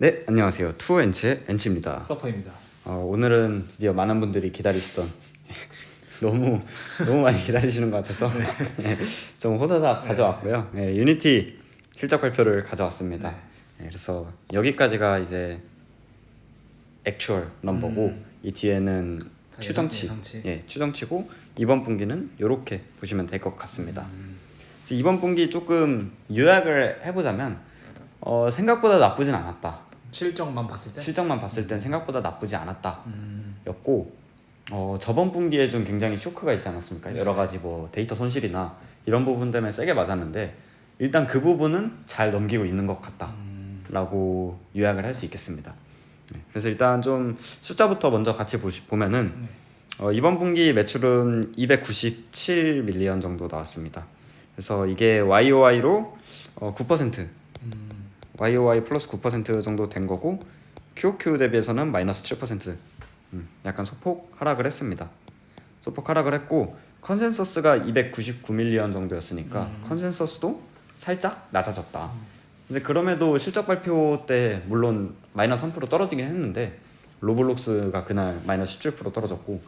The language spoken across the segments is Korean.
네, 안녕하세요. 투엔치의 엔치입니다. 서퍼입니다. 오늘은 드디어 많은 분들이 기다리시던 너무 많이 기다리시는 것 같아서 네, 좀 호다닥 가져왔고요. 네, 유니티 실적 발표를 가져왔습니다. 네, 그래서 여기까지가 이제 액추얼 넘버고 이 뒤에는 추정치, 예상치. 예, 추정치고 이번 분기는 이렇게 보시면 될 것 같습니다. 그래서 이번 분기 조금 요약을 해보자면 생각보다 나쁘진 않았다. 실적만 봤을 때? 실적만 봤을 땐 생각보다 나쁘지 않았다 였고 저번 분기에 좀 굉장히 쇼크가 있지 않았습니까? 여러 가지 뭐 데이터 손실이나 이런 부분 때문에 세게 맞았는데 일단 그 부분은 잘 넘기고 있는 것 같다 라고 요약을 할 수 있겠습니다. 네, 그래서 일단 좀 숫자부터 먼저 같이 보면은 이번 분기 매출은 297 밀리언 정도 나왔습니다. 그래서 이게 YOY로 9% YOY 플러스 9% 정도 된 거고 QOQ 대비해서는 마이너스 7% 약간 소폭 하락을 했습니다. 소폭 하락을 했고 컨센서스가 299 밀리언 정도였으니까 컨센서스도 살짝 낮아졌다. 근데 그럼에도 실적 발표 때 물론 마이너스 3% 떨어지긴 했는데 로블록스가 그날 마이너스 17% 떨어졌고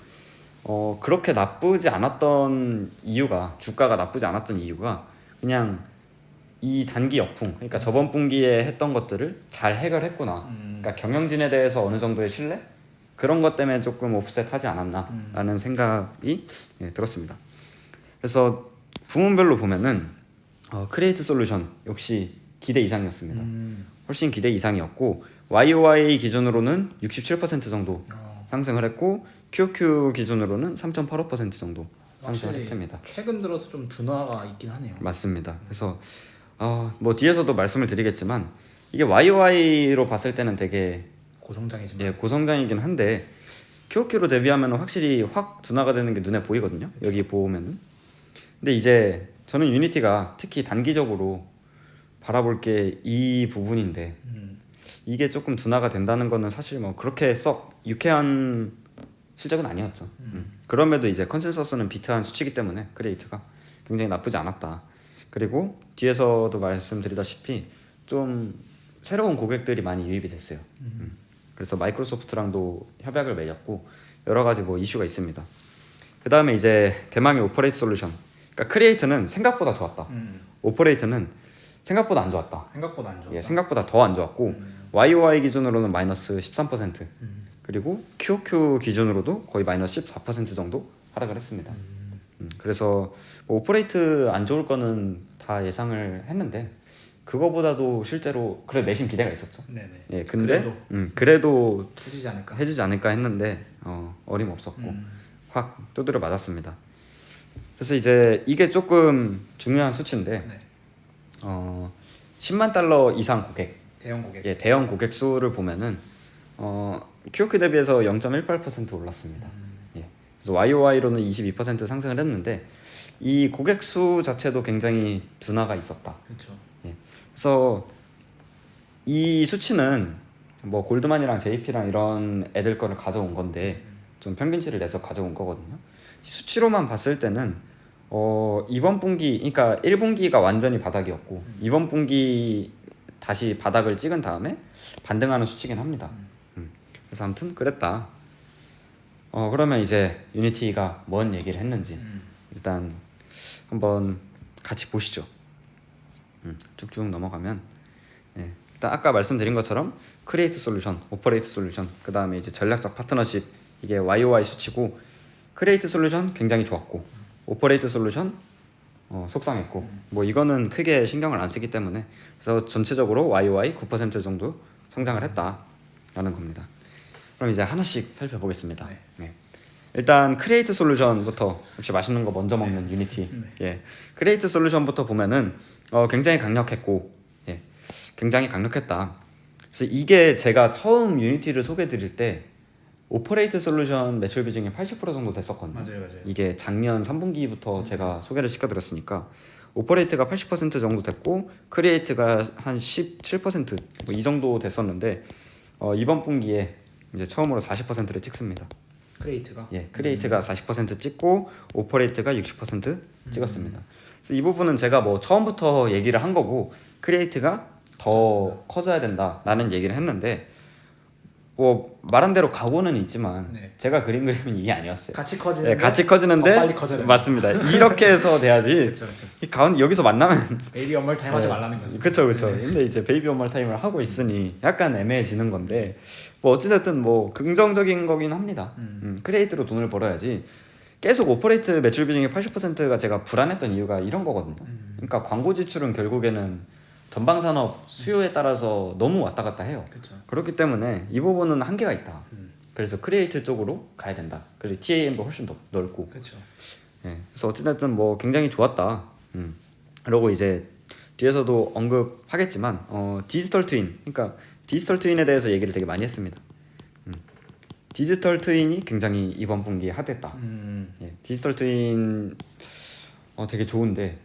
그렇게 나쁘지 않았던 이유가 주가가 나쁘지 않았던 이유가 그냥 이 단기 역풍, 그러니까 저번 분기에 했던 것들을 잘 해결했구나. 그러니까 경영진에 대해서 어느 정도의 신뢰? 그런 것 때문에 조금 오프셋하지 않았나라는 생각이 들었습니다. 그래서 부문별로 보면은 크리에이트 솔루션 역시 기대 이상이었습니다. 훨씬 기대 이상이었고 YOY 기준으로는 67% 정도 상승을 했고 QOQ 기준으로는 3.85% 정도 상승을 했습니다. 최근 들어서 좀 둔화가 있긴 하네요. 맞습니다. 그래서 뭐 뒤에서도 말씀을 드리겠지만 이게 YOY로 봤을 때는 되게 고성장이지만 고성장이긴 한데 QOQ로 대비하면 확실히 확 둔화가 되는 게 눈에 보이거든요. 여기 보면은. 근데 이제 저는 유니티가 특히 단기적으로 바라볼 게 이 부분인데 이게 조금 둔화가 된다는 거는 사실 뭐 그렇게 썩 유쾌한 실적은 아니었죠. 그럼에도 이제 컨센서스는 비트한 수치이기 때문에 크리에이트가 굉장히 나쁘지 않았다. 그리고 뒤에서도 말씀드리다시피 좀 새로운 고객들이 많이 유입이 됐어요. 그래서 마이크로소프트랑도 협약을 맺었고 여러 가지 뭐 이슈가 있습니다. 그 다음에 이제 대망의 오퍼레이트 솔루션. 그러니까 크리에이트는 생각보다 좋았다. 오퍼레이트는 생각보다 안 좋았다. 생각보다 안 좋았다. 예, 생각보다 더 안 좋았고 YOY 기준으로는 마이너스 13% 그리고 QOQ 기준으로도 거의 마이너스 14% 정도 하락을 했습니다. 그래서 뭐 오퍼레이트 안 좋을 거는 다 예상을 했는데 그거보다도 실제로 그래 내심 기대가 있었죠. 네네. 예, 근데 그래도 해주지 않을까 했는데 어림없었고 확 두드려 맞았습니다. 그래서 이제 이게 조금 중요한 수치인데 10만 달러 이상 고객, 대형 고객. 예, 대형 고객 수를 보면은 QOQ 대비해서 0.18% 올랐습니다. 예, 그래서 YOY로는 22% 상승을 했는데 이 고객 수 자체도 굉장히 둔화가 있었다. 그렇죠. 예, 그래서 이 수치는 뭐 골드만이랑 JP랑 이런 애들 거를 가져온 건데 좀 평균치를 내서 가져온 거거든요. 수치로만 봤을 때는 이번 분기, 그러니까 1분기가 완전히 바닥이었고 이번 분기 다시 바닥을 찍은 다음에 반등하는 수치긴 합니다. 그래서 아무튼 그랬다. 그러면 이제 유니티가 뭔 얘기를 했는지 일단 한번 같이 보시죠. 쭉쭉 넘어가면 일단 아까 말씀드린 것처럼 크리에이트 솔루션, 오퍼레이트 솔루션, 그 다음에 이제 전략적 파트너십 이게 YOY 수치고 크리에이트 솔루션 굉장히 좋았고 오퍼레이트 솔루션 속상했고 뭐 이거는 크게 신경을 안 쓰기 때문에 그래서 전체적으로 YOY 9% 정도 성장을 했다라는 겁니다. 그럼 이제 하나씩 살펴보겠습니다. 네. 일단 크리에이트 솔루션부터 역시 맛있는 거 먼저 먹는 유니티. 예, 크리에이트 솔루션부터 보면은 굉장히 강력했고, 예, 굉장히 강력했다. 그래서 이게 제가 처음 유니티를 소개드릴 때 오퍼레이트 솔루션 매출 비중이 80% 정도 됐었거든요. 맞아요. 이게 작년 3분기부터 제가 소개를 시켜드렸으니까 오퍼레이트가 80% 정도 됐고 크리에이트가 한 17% 뭐 이 정도 됐었는데 이번 분기에 이제 처음으로 40%를 찍습니다. 크리에이트가? 예, 크리에이트가 40% 찍고 오퍼레이트가 60% 찍었습니다. 그래서 이 부분은 제가 뭐 처음부터 얘기를 한 거고 크리에이트가 더 커져야 된다라는 얘기를 했는데 뭐 말한 대로 각오는 있지만 네. 제가 그린 그림은 이게 아니었어요. 같이 커지는데 네, 같이 커지는데 더 빨리 커져야 된다. 맞습니다. 이렇게 해서 돼야지. 그렇죠. 이 가운 여기서 만나면 베이비 엄마를 타임하지 네. 말라는 거죠. 그쵸. 네. 근데 이제 베이비 원말 타임을 하고 있으니 약간 애매해지는 건데 뭐 어찌됐든 뭐 긍정적인 거긴 합니다. 크리에이트로 돈을 벌어야지. 계속 오퍼레이트 매출 비중이 80%가 제가 불안했던 이유가 이런 거거든요. 그러니까 광고 지출은 결국에는 전방 산업 수요에 따라서 너무 왔다 갔다 해요. 그렇죠. 그렇기 때문에 이 부분은 한계가 있다. 그래서 크리에이트 쪽으로 가야 된다. 그리고 TAM도 훨씬 더 넓고. 그렇죠. 예, 그래서 어찌됐든 뭐 굉장히 좋았다. 그러고 이제 뒤에서도 언급하겠지만 디지털 트윈, 그러니까 디지털 트윈에 대해서 얘기를 되게 많이 했습니다. 디지털 트윈이 굉장히 이번 분기에 핫했다. 예, 디지털 트윈 되게 좋은데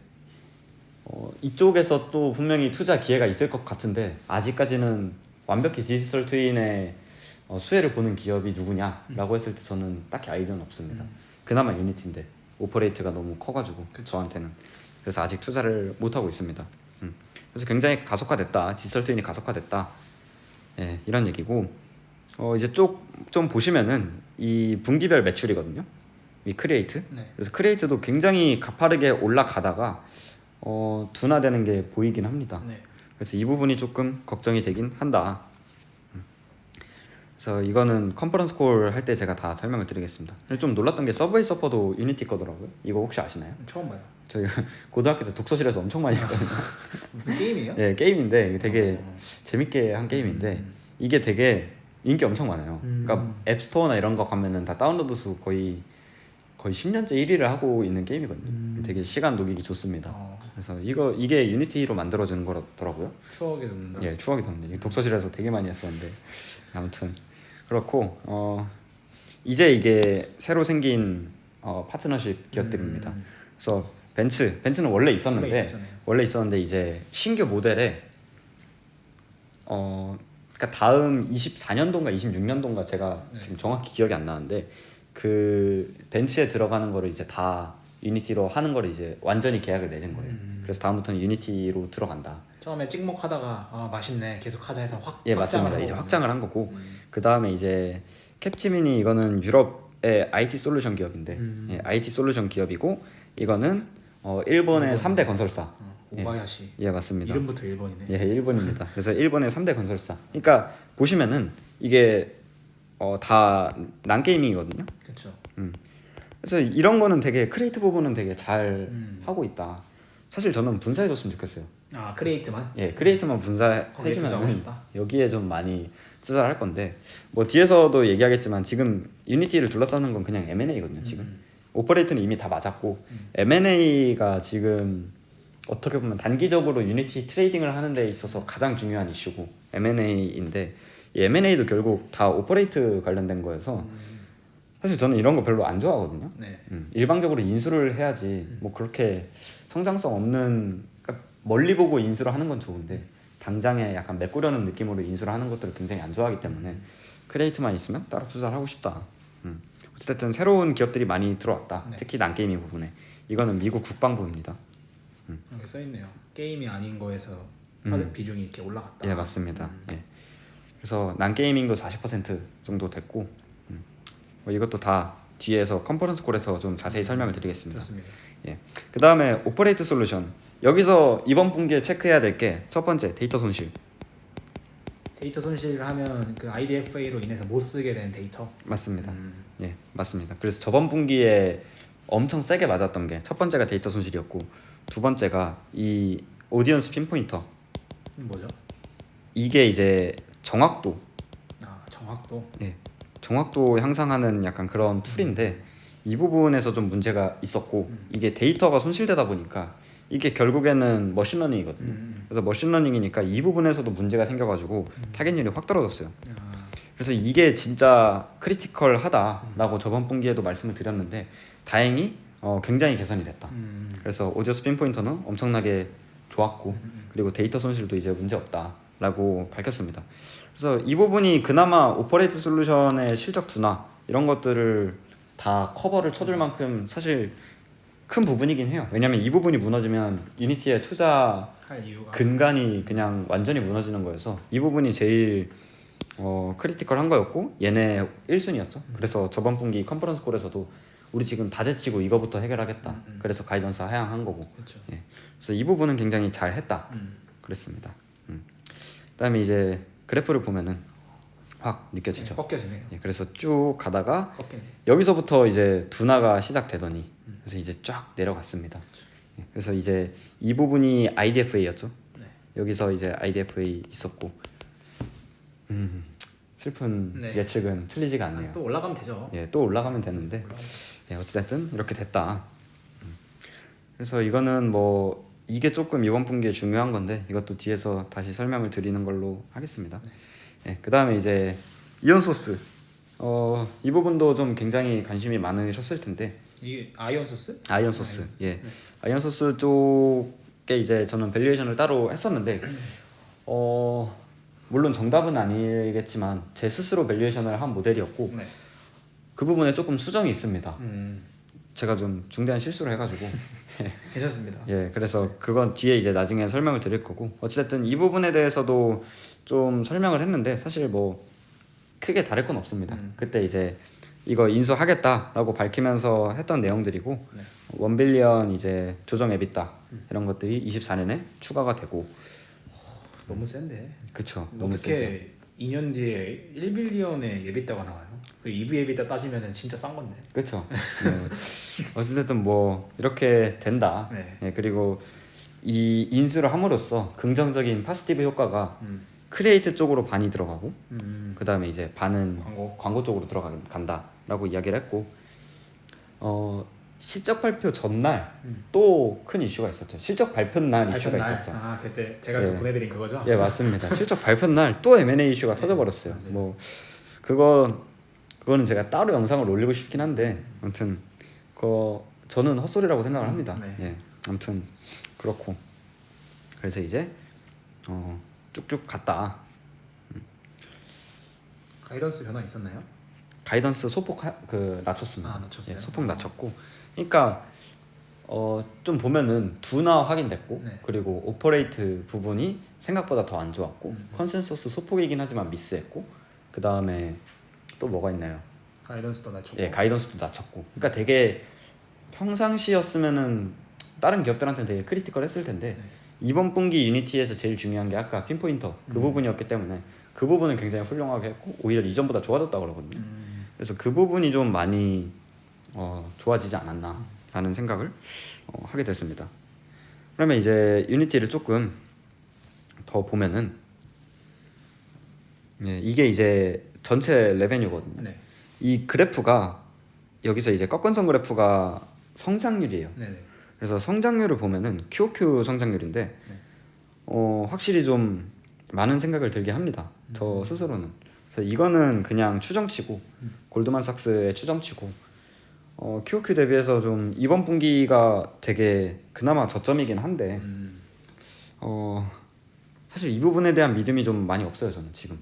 이쪽에서 또 분명히 투자 기회가 있을 것 같은데 아직까지는 완벽히 디지털 트윈의 수혜를 보는 기업이 누구냐라고 했을 때 저는 딱히 아이디어는 없습니다. 그나마 유니티인데 오퍼레이트가 너무 커가지고 저한테는 그래서 아직 투자를 못 하고 있습니다. 그래서 굉장히 가속화됐다. 디지털 트윈이 가속화됐다. 예, 이런 얘기고 이제 좀 보시면은 이 분기별 매출이거든요. 이 크리에이트. 네. 그래서 크리에이트도 굉장히 가파르게 올라가다가 둔화되는 게 보이긴 합니다. 네. 그래서 이 부분이 조금 걱정이 되긴 한다. 그래서 이거는 컨퍼런스 콜 할 때 제가 다 설명을 드리겠습니다. 근데 좀 놀랐던 게 서브웨이 서퍼도 유니티 거더라고요. 이거 혹시 아시나요? 처음 봐요. 저희 고등학교 때 독서실에서 엄청 많이 했거든요. 무슨 게임이에요? 네, 게임인데 이게 되게 재밌게 한 게임인데 이게 되게 인기 엄청 많아요. 그러니까 앱스토어나 이런 거 가면은 다 다운로드 수 거의 10년째 1위를 하고 있는 게임이거든요. 되게 시간 녹이기 좋습니다. 그래서 이게 유니티로 만들어지는 거더라고요. 추억이 돋는다. 예, 추억이 돋네. 독서실에서 되게 많이 했었는데 아무튼 그렇고 이제 이게 새로 생긴 파트너십 기업들입니다. 그래서 벤츠는 원래 있었는데 이제 신규 모델에 그러니까 다음 24년도인가 26년도인가 제가 지금 정확히 기억이 안 나는데 그 벤츠에 들어가는 거를 이제 다 유니티로 하는 거를 이제 완전히 계약을 맺은 거예요. 그래서 다음부터는 유니티로 들어간다. 처음에 찍먹하다가 맛있네 계속 하자 해서 예, 맞습니다. 이제 확장을 한 거고 그 다음에 이제 캡지민이 이거는 유럽의 IT 솔루션 기업인데 예, IT 솔루션 기업이고 이거는 일본의 3대 건설사. 오바야시. 예, 맞습니다. 이름부터 일본이네. 예, 일본입니다. 그래서 일본의 3대 건설사. 그러니까 보시면은 이게 다 난게이밍이거든요. 그렇죠. 그래서 이런 거는 되게 크리에이트 부분은 되게 잘 하고 있다. 사실 저는 분사해줬으면 좋겠어요. 아 크리에이트만? 예, 크리에이트만 거기에 투자하고 분사해주면 싶다. 여기에 좀 많이 투자를 할 건데 뭐 뒤에서도 얘기하겠지만 지금 유니티를 둘러싸는 건 그냥 M&A거든요. 지금 오퍼레이트는 이미 다 맞았고 M&A가 지금 어떻게 보면 단기적으로 유니티 트레이딩을 하는 데 있어서 가장 중요한 이슈고 M&A인데 이 M&A도 결국 다 오퍼레이트 관련된 거여서 사실 저는 이런 거 별로 안 좋아하거든요. 네. 일방적으로 인수를 해야지 뭐 그렇게 성장성 없는 그러니까 멀리 보고 인수를 하는 건 좋은데 당장에 약간 메꾸려는 느낌으로 인수를 하는 것들을 굉장히 안 좋아하기 때문에 크리에이트만 있으면 따로 투자를 하고 싶다. 어쨌든 새로운 기업들이 많이 들어왔다. 네. 특히 난게이밍 부분에 이거는 미국 국방부입니다. 여기 써 있네요. 게임이 아닌 거에서 하드 비중이 이렇게 올라갔다. 예, 맞습니다. 예. 그래서 난게이밍도 40% 정도 됐고 뭐 이것도 다 뒤에서 컨퍼런스 콜에서 좀 자세히 설명을 드리겠습니다. 좋습니다. 예. 그 다음에 오퍼레이트 솔루션. 여기서 이번 분기에 체크해야 될 게 첫 번째 데이터 손실. 데이터 손실을 하면 그 IDFA로 인해서 못 쓰게 된 데이터. 맞습니다. 예, 맞습니다. 그래서 저번 분기에 엄청 세게 맞았던 게 첫 번째가 데이터 손실이었고 두 번째가 이 오디언스 핀포인터. 뭐죠? 이게 이제 정확도. 아 정확도. 예. 정확도 향상하는 약간 그런 툴인데 이 부분에서 좀 문제가 있었고 이게 데이터가 손실되다 보니까 이게 결국에는 머신러닝이거든요. 그래서 머신러닝이니까 이 부분에서도 문제가 생겨가지고 타겟율이 확 떨어졌어요. 그래서 이게 진짜 크리티컬하다라고 저번 분기에도 말씀을 드렸는데 다행히 굉장히 개선이 됐다. 그래서 오디오스 핀포인터는 엄청나게 좋았고 그리고 데이터 손실도 이제 문제 없다라고 밝혔습니다. 그래서 이 부분이 그나마 오퍼레이트 솔루션의 실적 둔화 이런 것들을 다 커버를 쳐줄 만큼 사실 큰 부분이긴 해요. 왜냐면 이 부분이 무너지면 유니티에 투자 할 이유가 근간이 그냥 완전히 무너지는 거여서 이 부분이 제일 크리티컬한 거였고 얘네 1순위였죠. 그래서 저번 분기 컨퍼런스 콜에서도 우리 지금 다 제치고 이거부터 해결하겠다. 그래서 가이던스 하향한 거고. 그렇죠. 예. 그래서 이 부분은 굉장히 잘 했다. 그랬습니다. 그다음에 이제 그래프를 보면은 확 느껴지죠. 꺾여지네요. 예, 그래서 쭉 가다가 꺾이네. 여기서부터 이제 둔화가 시작되더니 그래서 이제 쫙 내려갔습니다. 예, 그래서 이제 이 부분이 IDFA였죠. 네. 여기서 이제 IDFA 있었고 슬픈 네. 예측은 틀리지가 않네요. 또 올라가면 되죠. 예, 또 올라가면 되는데 예, 어찌됐든 이렇게 됐다. 그래서 이거는 뭐 이게 조금 이번 분기에 중요한 건데 이것도 뒤에서 다시 설명을 드리는 걸로 하겠습니다. 예, 그 다음에 이제 이온 소스 이 부분도 좀 굉장히 관심이 많으셨을 텐데 이게 아이온 소스? 아이온 소스. 아이온 소스. 예. 아이온 소스 쪽에 이제 저는 밸류에이션을 따로 했었는데 물론 정답은 아니겠지만 제 스스로 밸류에이션을 한 모델이었고 네. 그 부분에 조금 수정이 있습니다. 음. 제가 좀 중대한 실수를 해가지고 괜찮습니다. 예, 그래서 그건 뒤에 이제 나중에 설명을 드릴 거고 어찌됐든 이 부분에 대해서도 좀 설명을 했는데 사실 뭐 크게 다를 건 없습니다. 그때 이제 이거 인수하겠다라고 밝히면서 했던 내용들이고 네. 1빌리언 이제 조정 에비타 이런 것들이 24년에 추가가 되고 너무 센데. 그쵸 너무 세죠. 어떻게 2년 뒤에 1빌리언의 예비다가 나와요? 그 EV 예비다 따지면은 진짜 싼 건데. 그쵸. 네. 어찌됐든 뭐 이렇게 된다. 네. 예, 그리고 이 인수를 함으로써 긍정적인 파스티브 효과가 크리에이트 쪽으로 반이 들어가고 그 다음에 이제 반은 광고 쪽으로 들어간다라고 이야기를 했고 실적 발표 전날 또 큰 이슈가 있었죠. 실적 발표 날 이슈가 있었죠. 아 그때 제가 예. 보내드린 그거죠? 예 맞습니다. 실적 발표 날 또 M&A 이슈가 터져버렸어요. 맞아요. 뭐 그거는 제가 따로 영상을 올리고 싶긴 한데 아무튼 저는 헛소리라고 생각을 합니다. 네. 예 아무튼 그렇고 그래서 이제 쭉쭉 갔다. 가이던스 변화 있었나요? 가이던스 소폭 낮췄습니다. 아, 낮췄어요? 예, 소폭 낮췄고, 그러니까 좀 보면은 둔화 확인됐고, 네. 그리고 오퍼레이트 부분이 생각보다 더 안 좋았고, 컨센서스 소폭이긴 하지만 미스했고, 그 다음에 또 뭐가 있나요? 가이던스도 낮췄고. 예, 가이던스도 낮췄고, 그러니까 되게 평상시였으면은 다른 기업들한테는 되게 크리티컬했을 텐데 네. 이번 분기 유니티에서 제일 중요한 게 아까 핀포인터 그 부분이었기 때문에 그 부분은 굉장히 훌륭하게 했고 오히려 이전보다 좋아졌다고 그러거든요. 그래서 그 부분이 좀 많이 좋아지지 않았나라는 생각을 하게 됐습니다. 그러면 이제 유니티를 조금 더 보면은 예, 이게 이제 전체 레베뉴거든요. 네. 이 그래프가 여기서 이제 꺾은선 그래프가 성장률이에요. 네네. 그래서 성장률을 보면은 QOQ 성장률인데 확실히 좀 많은 생각을 들게 합니다. 저 스스로는. 그래서 이거는 그냥 추정치고 골드만삭스의 추정치고 QOQ 대비해서 좀 이번 분기가 되게 그나마 저점이긴 한데 사실 이 부분에 대한 믿음이 좀 많이 없어요. 저는 지금.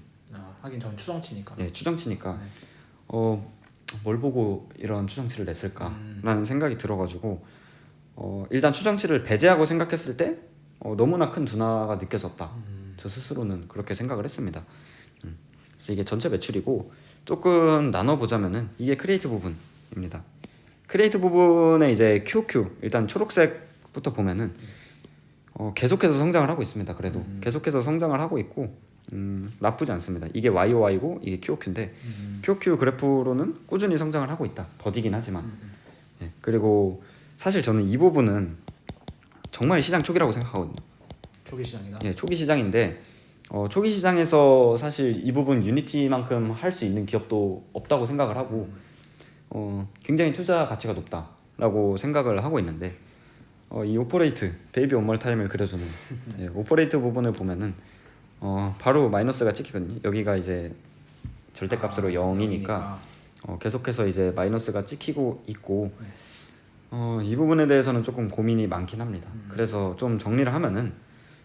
하긴 전 추정치니까. 예, 추정치니까 네. 뭘 보고 이런 추정치를 냈을까라는 생각이 들어가지고 일단 추정치를 배제하고 생각했을 때 너무나 큰 둔화가 느껴졌다. 저 스스로는 그렇게 생각을 했습니다. 그래서 이게 전체 매출이고 조금 나눠보자면은 이게 크리에이트 부분입니다. 크리에이트 부분에 이제 QQ 일단 초록색부터 보면은 계속해서 성장을 하고 있습니다. 그래도 계속해서 성장을 하고 있고 나쁘지 않습니다. 이게 YOY고 이게 QOQ인데 QOQ 그래프로는 꾸준히 성장을 하고 있다. 더디긴 하지만 예, 그리고 사실 저는 이 부분은 정말 시장 초기라고 생각하거든요. 초기 시장이다. 예, 초기 시장인데 초기 시장에서 사실 이 부분 유니티만큼 할 수 있는 기업도 없다고 생각을 하고 굉장히 투자 가치가 높다라고 생각을 하고 있는데 이 오퍼레이트 베이비 원몰 타임을 그려주는 예, 오퍼레이트 부분을 보면은 바로 마이너스가 찍히거든요. 여기가 이제 절대값으로 0이니까 계속해서 이제 마이너스가 찍히고 있고 이 부분에 대해서는 조금 고민이 많긴 합니다. 그래서 좀 정리를 하면은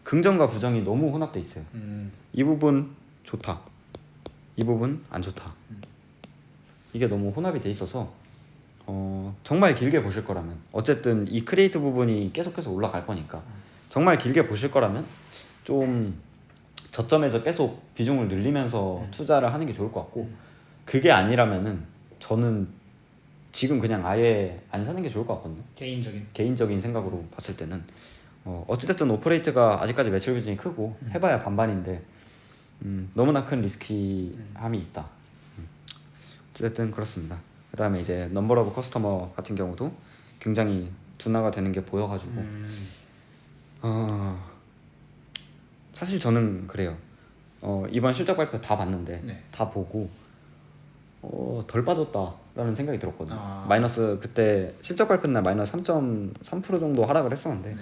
긍정과 부정이 너무 혼합돼 있어요. 이 부분 좋다, 이 부분 안 좋다. 이게 너무 혼합이 돼 있어서 정말 길게 보실 거라면 어쨌든 이 크리에이트 부분이 계속해서 올라갈 거니까 정말 길게 보실 거라면 좀 저점에서 계속 비중을 늘리면서 투자를 하는 게 좋을 것 같고 그게 아니라면은 저는 지금 그냥 아예 안 사는 게 좋을 것 같거든요. 개인적인 생각으로 봤을 때는 어찌됐든 오퍼레이트가 아직까지 매출 비중이 크고 해봐야 반반인데 너무나 큰 리스키함이 있다. 어쨌든 그렇습니다. 그 다음에 이제 넘버 오브 커스터머 같은 경우도 굉장히 둔화가 되는 게 보여가지고 사실 저는 그래요. 이번 실적 발표 다 봤는데 네. 다 보고 덜 빠졌다라는 생각이 들었거든요. 아. 마이너스 그때 실적 발표 날 마이너스 3.3% 정도 하락을 했었는데 네.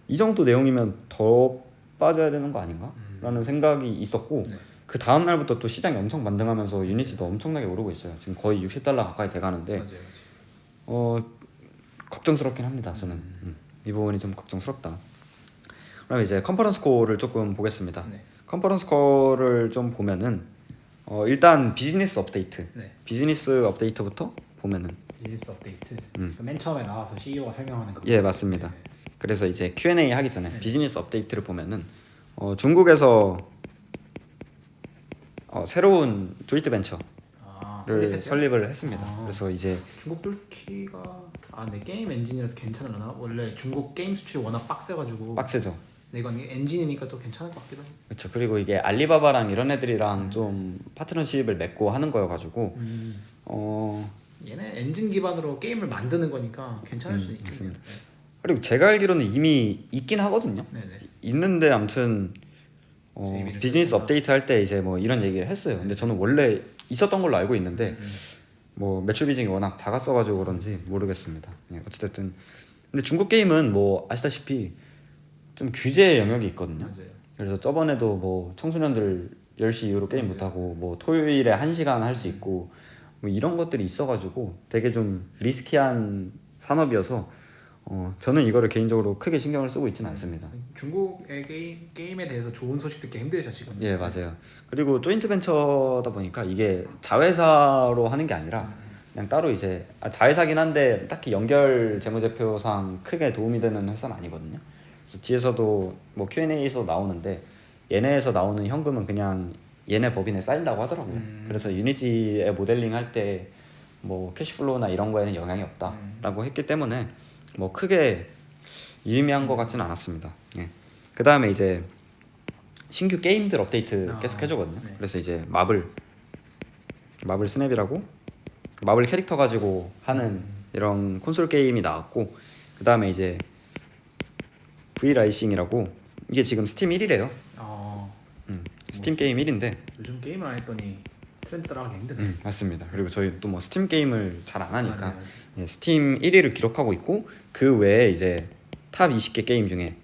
이 정도 내용이면 더 빠져야 되는 거 아닌가? 라는 생각이 있었고 네. 그 다음 날부터 또 시장이 엄청 반등하면서 유니티도 엄청나게 오르고 있어요. 지금 거의 $60 가까이 돼가는데 맞아요. 걱정스럽긴 합니다. 저는 이 부분이 좀 걱정스럽다. 그럼 이제 컨퍼런스 콜을 조금 보겠습니다. 네. 컨퍼런스 콜을 좀 보면은 일단 비즈니스 업데이트. 네. 비즈니스 업데이트부터 보면은 비즈니스 업데이트. 맨 처음에 나와서 CEO가 설명하는 거. 예, 맞습니다. 네. 그래서 이제 Q&A 하기 전에 네. 비즈니스 업데이트를 보면은 중국에서 새로운 조이트 벤처를 설립을 했습니다. 그래서 이제 중국 뚫기가 네 게임 엔진이라서 괜찮으려나? 원래 중국 게임 수출이 워낙 빡세가지고 빡세죠. 네, 이건 엔진이니까 또 괜찮을 것 같기도 해요. 그렇죠. 그리고 이게 알리바바랑 이런 애들이랑 좀 파트너십을 맺고 하는 거여가지고 얘네 엔진 기반으로 게임을 만드는 거니까 괜찮을 수 있겠네요. 네. 그리고 제가 알기로는 이미 있긴 하거든요. 네네. 있는데 아무튼 비즈니스 업데이트 할 때 이제 뭐 이런 얘기를 했어요. 근데 저는 원래 있었던 걸로 알고 있는데 뭐 매출 비중이 워낙 작았어가지고 그런지 모르겠습니다. 예, 어쨌든 근데 중국 게임은 뭐 아시다시피 좀 규제의 영역이 있거든요. 맞아요. 그래서 저번에도 뭐 청소년들 10시 이후로 게임 못하고 뭐 토요일에 1시간 할 수 있고 뭐 이런 것들이 있어가지고 되게 좀 리스키한 산업이어서 저는 이거를 개인적으로 크게 신경을 쓰고 있지는 않습니다. 중국의 게임에 대해서 좋은 소식 듣기 힘들죠 지금. 예, 맞아요. 그리고 조인트 벤처다 보니까 이게 자회사로 하는 게 아니라 그냥 따로 이제 자회사긴 한데 딱히 연결 재무제표상 크게 도움이 되는 회사는 아니거든요. 그래서 뒤에서도 뭐 Q&A에서 나오는데 얘네에서 나오는 현금은 그냥 얘네 법인에 쌓인다고 하더라고요. 그래서 유니티의 모델링 할 때 뭐 캐시플로우나 이런 거에는 영향이 없다라고 했기 때문에 뭐 크게 유의미한 것 같지는 않았습니다. 예. 그 다음에 이제 신규 게임들 업데이트 계속 해주거든요. 네. 그래서 이제 마블 스냅이라고 마블 캐릭터 가지고 하는 이런 콘솔 게임이 나왔고 그 다음에 이제 V라이싱이라고 이게 지금 스팀 1위래요. 스팀 게임 1인데 요즘 게임을 안 했더니 트렌드 따라가기 힘드네. 맞습니다. 그리고 저희 또 뭐 스팀 게임을 잘 안 하니까 맞아요. 예, 스팀 1위를 기록하고 있고 그 외에 이제 탑 20개 게임 중에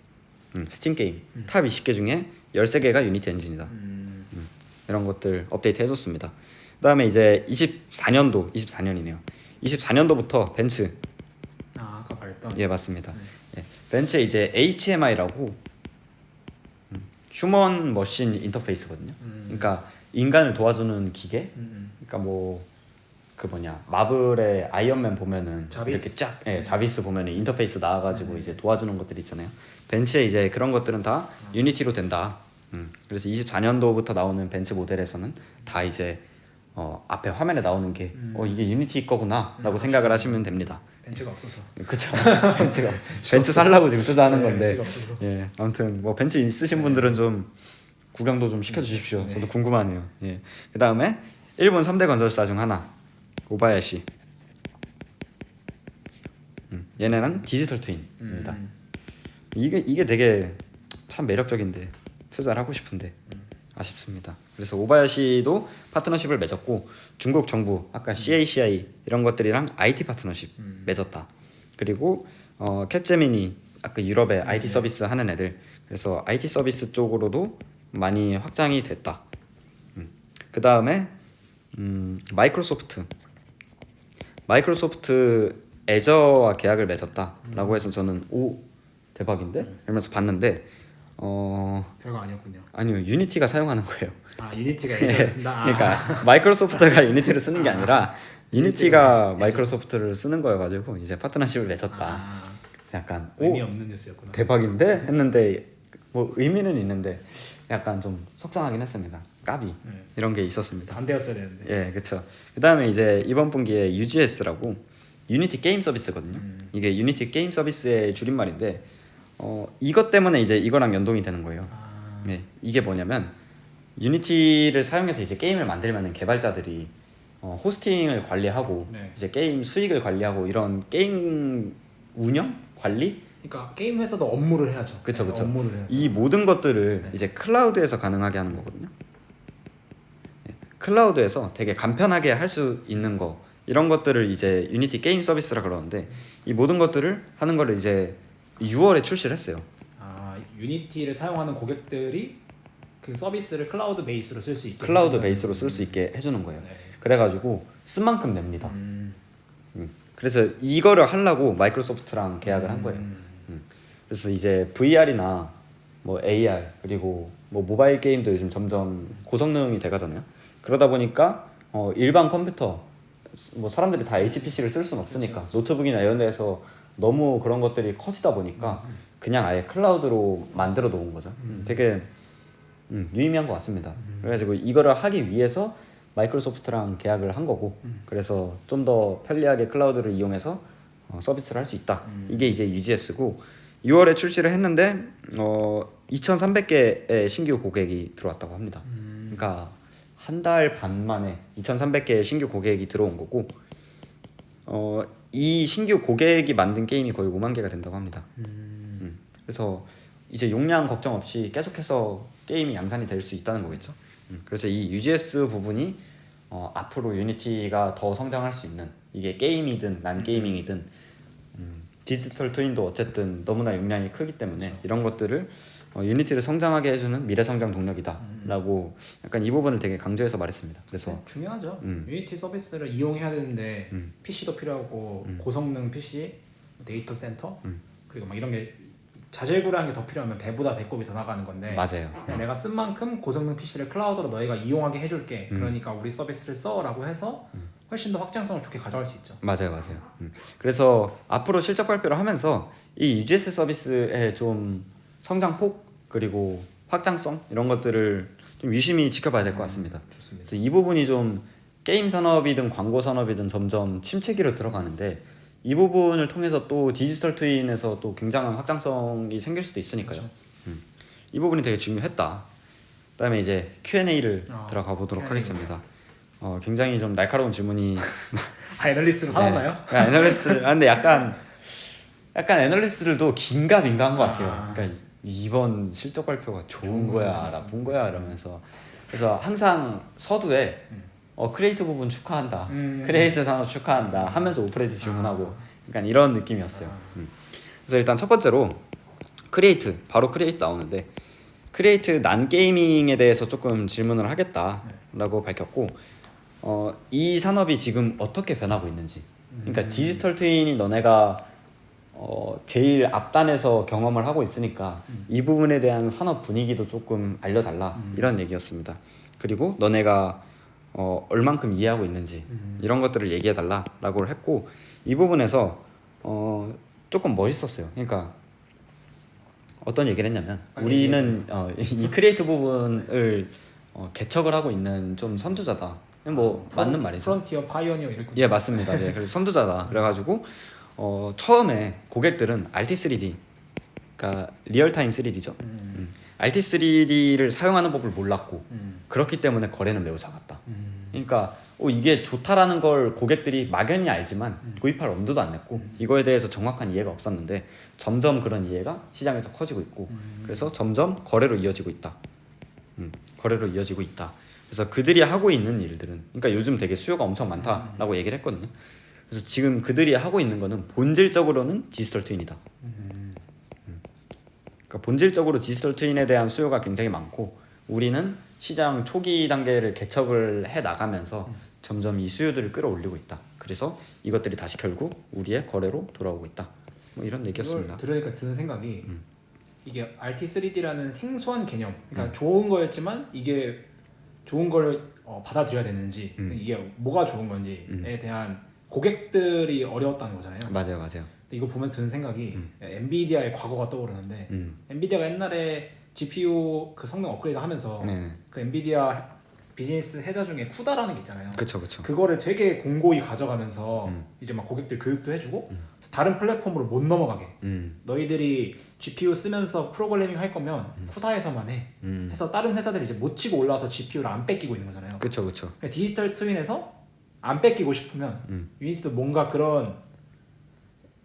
스팀 게임 탑 20개 중에 13개가 유니티 엔진이다. 이런 것들 업데이트 해줬습니다. 그 다음에 이제 24년이네요. 24년도부터 벤츠 아까 말했던. 예, 맞습니다. 예, 벤츠의 이제 HMI라고 휴먼 머신 인터페이스거든요. 그러니까 인간을 도와주는 기계. 그러니까 뭐 그 뭐냐 마블의 아이언맨 보면은 자비스. 이렇게 쫙 자비스 보면은 인터페이스 나와가지고 이제 도와주는 것들 있잖아요. 벤츠의 이제 그런 것들은 다 유니티로 된다. 그래서 24년도부터 나오는 벤츠 모델에서는 다 이제 앞에 화면에 나오는 게 이게 유니티 거구나라고 생각을 하시면 됩니다. 벤츠가 없어서. 그렇죠. 벤츠 살라고 지금 투자하는 건데. 벤츠가 없어서. 예, 아무튼 뭐 벤츠 있으신 분들은 좀 구경도 좀 시켜주십시오. 네. 저도 궁금하네요. 예. 그 다음에 일본 3대 건설사 중 하나 오바야시. 얘네는 디지털 트윈입니다. 이게 되게 참 매력적인데 투자를 하고 싶은데 아쉽습니다. 그래서 오바야시도 파트너십을 맺었고 중국 정부 아까 CACI 이런 것들이랑 IT 파트너십 맺었다. 그리고 캡제미니 아까 유럽의 IT 서비스 하는 애들 그래서 IT 서비스 쪽으로도 많이 확장이 됐다. 그 다음에 마이크로소프트 애저와 계약을 맺었다라고 해서 저는 오 대박인데 이러면서 봤는데 별거 아니었군요. 아니요 유니티가 사용하는 거예요. 아 유니티가 애저를 쓴다. 아. 그러니까 마이크로소프트가 유니티를 쓰는 게 아니라 유니티가 애저. 마이크로소프트를 쓰는 거여가지고 이제 파트너십을 맺었다. 아, 약간 의미 없는 뉴스였구나. 대박인데 했는데 뭐 의미는 있는데 약간 좀 속상하긴 했습니다. 까비 이런 게 있었습니다. 반대였어야 되는데. 예, 그렇죠. 그다음에 이제 이번 분기에 UGS라고 유니티 게임 서비스거든요. 이게 유니티 게임 서비스의 줄임말인데 이것 때문에 이제 이거랑 연동이 되는 거예요. 아, 네, 이게 뭐냐면 유니티를 사용해서 이제 게임을 만들면은 개발자들이 호스팅을 관리하고 네. 이제 게임 수익을 관리하고 이런 게임 운영 관리 그러니까 게임 회사도 업무를 해야죠. 그쵸, 네, 그쵸. 업무를 해야죠. 이 모든 것들을 네. 이제 클라우드에서 가능하게 하는 거거든요. 예, 클라우드에서 되게 간편하게 할 수 있는 거 이런 것들을 이제 유니티 게임 서비스라 그러는데 이 모든 것들을 하는 거를 이제 6월에 출시를 했어요. 아 유니티를 사용하는 고객들이 그 서비스를 클라우드 베이스로 쓸 수 있게. 클라우드 해주는- 베이스로 쓸 수 있게 해주는 거예요. 네. 그래가지고 쓴 만큼 냅니다. 음, 그래서 이거를 하려고 마이크로소프트랑 계약을 한 거예요. 그래서 이제 VR이나 뭐 AR 그리고 뭐 모바일 게임도 요즘 점점 고성능이 돼가잖아요. 그러다 보니까 일반 컴퓨터 뭐 사람들이 다 HPC를 쓸 수는 없으니까 노트북이나 이런 데서 너무 그런 것들이 커지다 보니까 그냥 아예 클라우드로 만들어 놓은 거죠. 되게 유의미한 것 같습니다. 그래가지고 이거를 하기 위해서 마이크로소프트랑 계약을 한 거고 그래서 좀 더 편리하게 클라우드를 이용해서 서비스를 할 수 있다. 이게 이제 UGS고 6월에 출시를 했는데 2,300개의 신규 고객이 들어왔다고 합니다. 그러니까 한 달 반 만에 2,300개의 신규 고객이 들어온 거고 이 신규 고객이 만든 게임이 거의 5만 개가 된다고 합니다. 그래서 이제 용량 걱정 없이 계속해서 게임이 양산이 될 수 있다는 거겠죠. 그래서 이 UGS 부분이 앞으로 유니티가 더 성장할 수 있는 이게 게임이든 난 게이밍이든 디지털 트윈도 어쨌든 너무나 용량이 크기 때문에 그렇죠. 이런 것들을 유니티를 성장하게 해주는 미래 성장 동력이다라고 약간 이 부분을 되게 강조해서 말했습니다. 그래서 네, 중요하죠. 유니티 서비스를 이용해야 되는데 PC도 필요하고 고성능 PC, 데이터 센터 그리고 막 이런 게 자질구레한 게 더 필요하면 배보다 배꼽이 더 나가는 건데 맞아요. 그냥 내가 쓴 만큼 고성능 PC를 클라우드로 너희가 이용하게 해줄게. 그러니까 우리 서비스를 써라고 해서 훨씬 더 확장성을 좋게 가져갈 수 있죠. 맞아요. 그래서 앞으로 실적 발표를 하면서 이 UGS 서비스의 좀 성장폭 그리고 확장성 이런 것들을 좀 유심히 지켜봐야 될 것 같습니다. 좋습니다. 그래서 이 부분이 좀 게임 산업이든 광고 산업이든 점점 침체기로 들어가는데 이 부분을 통해서 또 디지털 트윈에서 또 굉장한 확장성이 생길 수도 있으니까요. 그렇죠. 이 부분이 되게 중요했다. 그다음에 이제 Q&A를 들어가 보도록 Q&A. 하겠습니다. 굉장히 좀 날카로운 질문이 아 애널리스트로 화났나요? 네. 애널리스트 근데 약간 애널리스트들도 긴가민가한 것 같아요. 그러니까 이번 실적 발표가 좋은 거야, 나쁜 거야 이러면서 그래서 항상 서두에 크리에이트 부분 축하한다, 크리에이트 산업 축하한다 하면서 오프레이트 질문하고 약간 이런 느낌이었어요. 그래서 일단 첫 번째로 바로 크리에이트 나오는데 크리에이트 난 게이밍에 대해서 조금 질문을 하겠다라고 밝혔고 이 산업이 지금 어떻게 변하고 있는지 그러니까 디지털 트윈이 너네가 제일 앞단에서 경험을 하고 있으니까 이 부분에 대한 산업 분위기도 조금 알려달라 이런 얘기였습니다. 그리고 너네가 얼만큼 이해하고 있는지 이런 것들을 얘기해달라라고 했고 이 부분에서 조금 멋있었어요. 그러니까 어떤 얘기를 했냐면 우리는 이 크리에이트 부분을 개척을 하고 있는 좀 선두자다. 뭐 맞는 말이죠. 프론티어, 파이오니어 이렇게. 예 맞습니다. 네, 그래서 선두자다. 그래가지고 처음에 고객들은 RT3D, 그러니까 리얼타임 3D죠. RT3D를 사용하는 법을 몰랐고 그렇기 때문에 거래는 매우 작았다. 그러니까 이게 좋다라는 걸 고객들이 막연히 알지만 도입할 엄두도 안 냈고 이거에 대해서 정확한 이해가 없었는데 점점 그런 이해가 시장에서 커지고 있고 그래서 점점 거래로 이어지고 있다. 거래로 이어지고 있다. 그래서 그들이 하고 있는 일들은 그러니까 요즘 되게 수요가 엄청 많다라고 얘기를 했거든요. 그래서 지금 그들이 하고 있는 거는 본질적으로는 디지털 트윈이다. 그러니까 본질적으로 디지털 트윈에 대한 수요가 굉장히 많고 우리는 시장 초기 단계를 개척을 해 나가면서 점점 이 수요들을 끌어올리고 있다. 그래서 이것들이 다시 결국 우리의 거래로 돌아오고 있다. 뭐 이런 얘기였습니다. 이걸 들으니까 드는 생각이 이게 RT3D라는 생소한 개념, 그러니까 좋은 거였지만 이게 좋은 걸 받아들여야 되는지 이게 뭐가 좋은 건지에 대한 고객들이 어려웠다는 거잖아요. 맞아요, 맞아요. 근데 이거 보면서 드는 생각이 엔비디아의 과거가 떠오르는데 엔비디아가 옛날에 GPU 그 성능 업그레이드 하면서 네. 그 엔비디아 비즈니스 해자 중에 쿠다라는 게 있잖아요. 그쵸, 그쵸. 그거를 되게 공고히 가져가면서 이제 막 고객들 교육도 해주고 다른 플랫폼으로 못 넘어가게 너희들이 GPU 쓰면서 프로그래밍 할 거면 쿠다에서만 해 해서 다른 회사들이 이제 못 치고 올라와서 GPU를 안 뺏기고 있는 거잖아요. 그쵸, 그쵸. 그러니까 디지털 트윈에서 안 뺏기고 싶으면 유니티도 뭔가 그런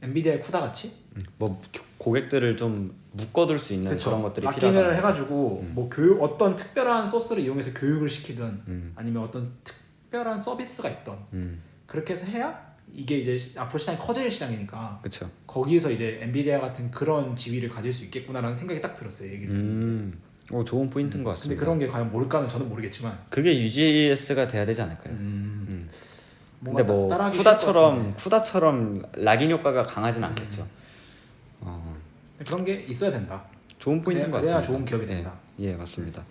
엔비디아의 쿠다 같이 뭐 고객들을 좀 묶어둘 수 있는 그쵸. 그런 것들이 락인을 필요하다. 해가지고 뭐 교육 어떤 특별한 소스를 이용해서 교육을 시키든 아니면 어떤 특별한 서비스가 있던 그렇게 해서 해야 이게 이제 앞으로 시장이 커질 시장이니까 그쵸. 거기에서 이제 엔비디아 같은 그런 지위를 가질 수 있겠구나라는 생각이 딱 들었어요. 얘기를 듣고. 좋은 포인트인 것 근데 같습니다. 그런 게 과연 뭘까는 저는 모르겠지만 그게 UGS가 돼야 되지 않을까요? 근데 뭔가 뭐 따라하기 싫을 것 같은데. 쿠다처럼 락인 효과가 강하진 않겠죠. 근데 그런 게 있어야 된다. 좋은 포인트인 것 그래야 같습니다. 좋은 기업이 된다. 예, 맞습니다.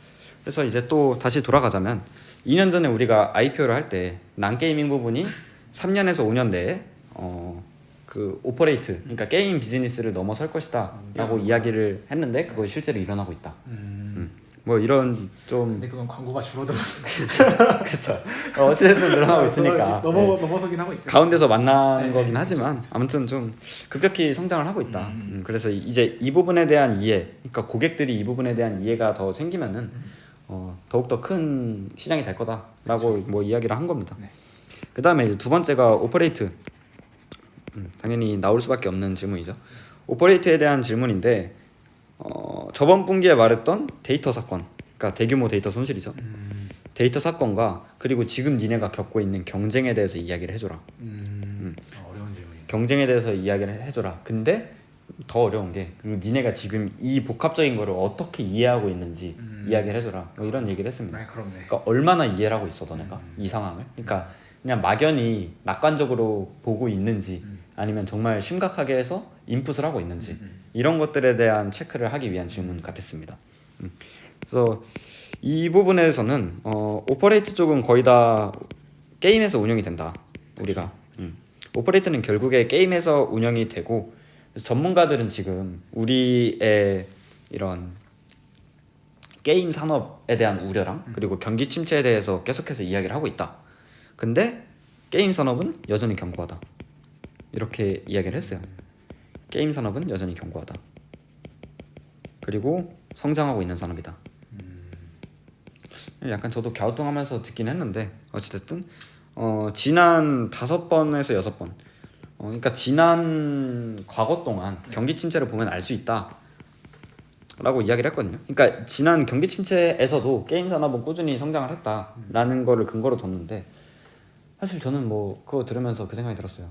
그래서 이제 또 다시 돌아가자면 2년 전에 우리가 IPO를 할 때 난게이밍 부분이 3년에서 5년 내에 그 오퍼레이트, 그러니까 게임 비즈니스를 넘어설 것이다라고 이야기를 했는데 그거 실제로 일어나고 있다. 뭐 이런 좀 근데 그건 광고가 줄어들어서 그렇죠. 어찌됐든 늘어나고 있으니까 넘어서긴 하고 있어요. 가운데서 만나는 네, 거긴 네, 하지만 아무튼 좀 급격히 성장을 하고 있다. 그래서 이제 이 부분에 대한 이해, 그러니까 고객들이 이 부분에 대한 이해가 더 생기면은 더욱더 큰 시장이 될 거다라고 뭐 이야기를 한 겁니다. 네. 그 다음에 이제 두 번째가 오퍼레이트. 당연히 나올 수밖에 없는 질문이죠. 오퍼레이트에 대한 질문인데 저번 분기에 말했던 데이터 사건, 그러니까 대규모 데이터 손실이죠. 데이터 사건과 그리고 지금 니네가 겪고 있는 경쟁에 대해서 이야기를 해줘라. 어려운 질문이에요. 경쟁에 대해서 이야기를 해줘라. 근데 더 어려운 게 그리고 니네가 지금 이 복합적인 거를 어떻게 이해하고 있는지 이야기를 해줘라. 뭐 이런 얘기를 했습니다. 네, 그렇네. 그러니까 얼마나 이해를 하고 있어 너네가 이 상황을. 그러니까 그냥 막연히 낙관적으로 보고 있는지 아니면 정말 심각하게 해서 인풋을 하고 있는지 이런 것들에 대한 체크를 하기 위한 질문 같았습니다. 그래서 이 부분에서는 오퍼레이트 쪽은 거의 다 게임에서 운영이 된다. 우리가 오퍼레이트는 결국에 게임에서 운영이 되고 전문가들은 지금 우리의 이런 게임 산업에 대한 우려랑 그리고 경기 침체에 대해서 계속해서 이야기를 하고 있다. 근데 게임 산업은 여전히 견고하다. 이렇게 이야기를 했어요. 게임 산업은 여전히 견고하다. 그리고 성장하고 있는 산업이다. 약간 저도 갸우뚱하면서 듣긴 했는데 어찌됐든 지난 5번에서 6번 그러니까 지난 과거 동안 경기 침체를 보면 알 수 있다 라고 이야기를 했거든요. 그러니까 지난 경기 침체에서도 게임 산업은 꾸준히 성장을 했다라는 거를 근거로 뒀는데 사실 저는 뭐 그거 들으면서 그 생각이 들었어요.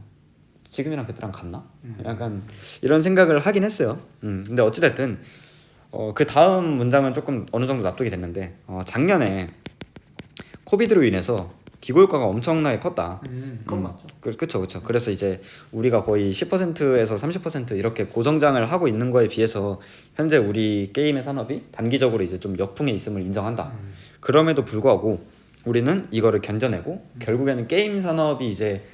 지금이랑 그때랑 같나? 약간 이런 생각을 하긴 했어요. 근데 어찌됐든 그 다음 문장은 조금 어느 정도 납득이 됐는데 작년에 코비드로 인해서 기고효과가 엄청나게 컸다. 그건 맞죠. 그렇죠. 그래서 이제 우리가 거의 10%에서 30% 이렇게 고성장을 하고 있는 거에 비해서 현재 우리 게임의 산업이 단기적으로 이제 좀 역풍에 있음을 인정한다. 그럼에도 불구하고 우리는 이거를 견뎌내고 결국에는 게임 산업이 이제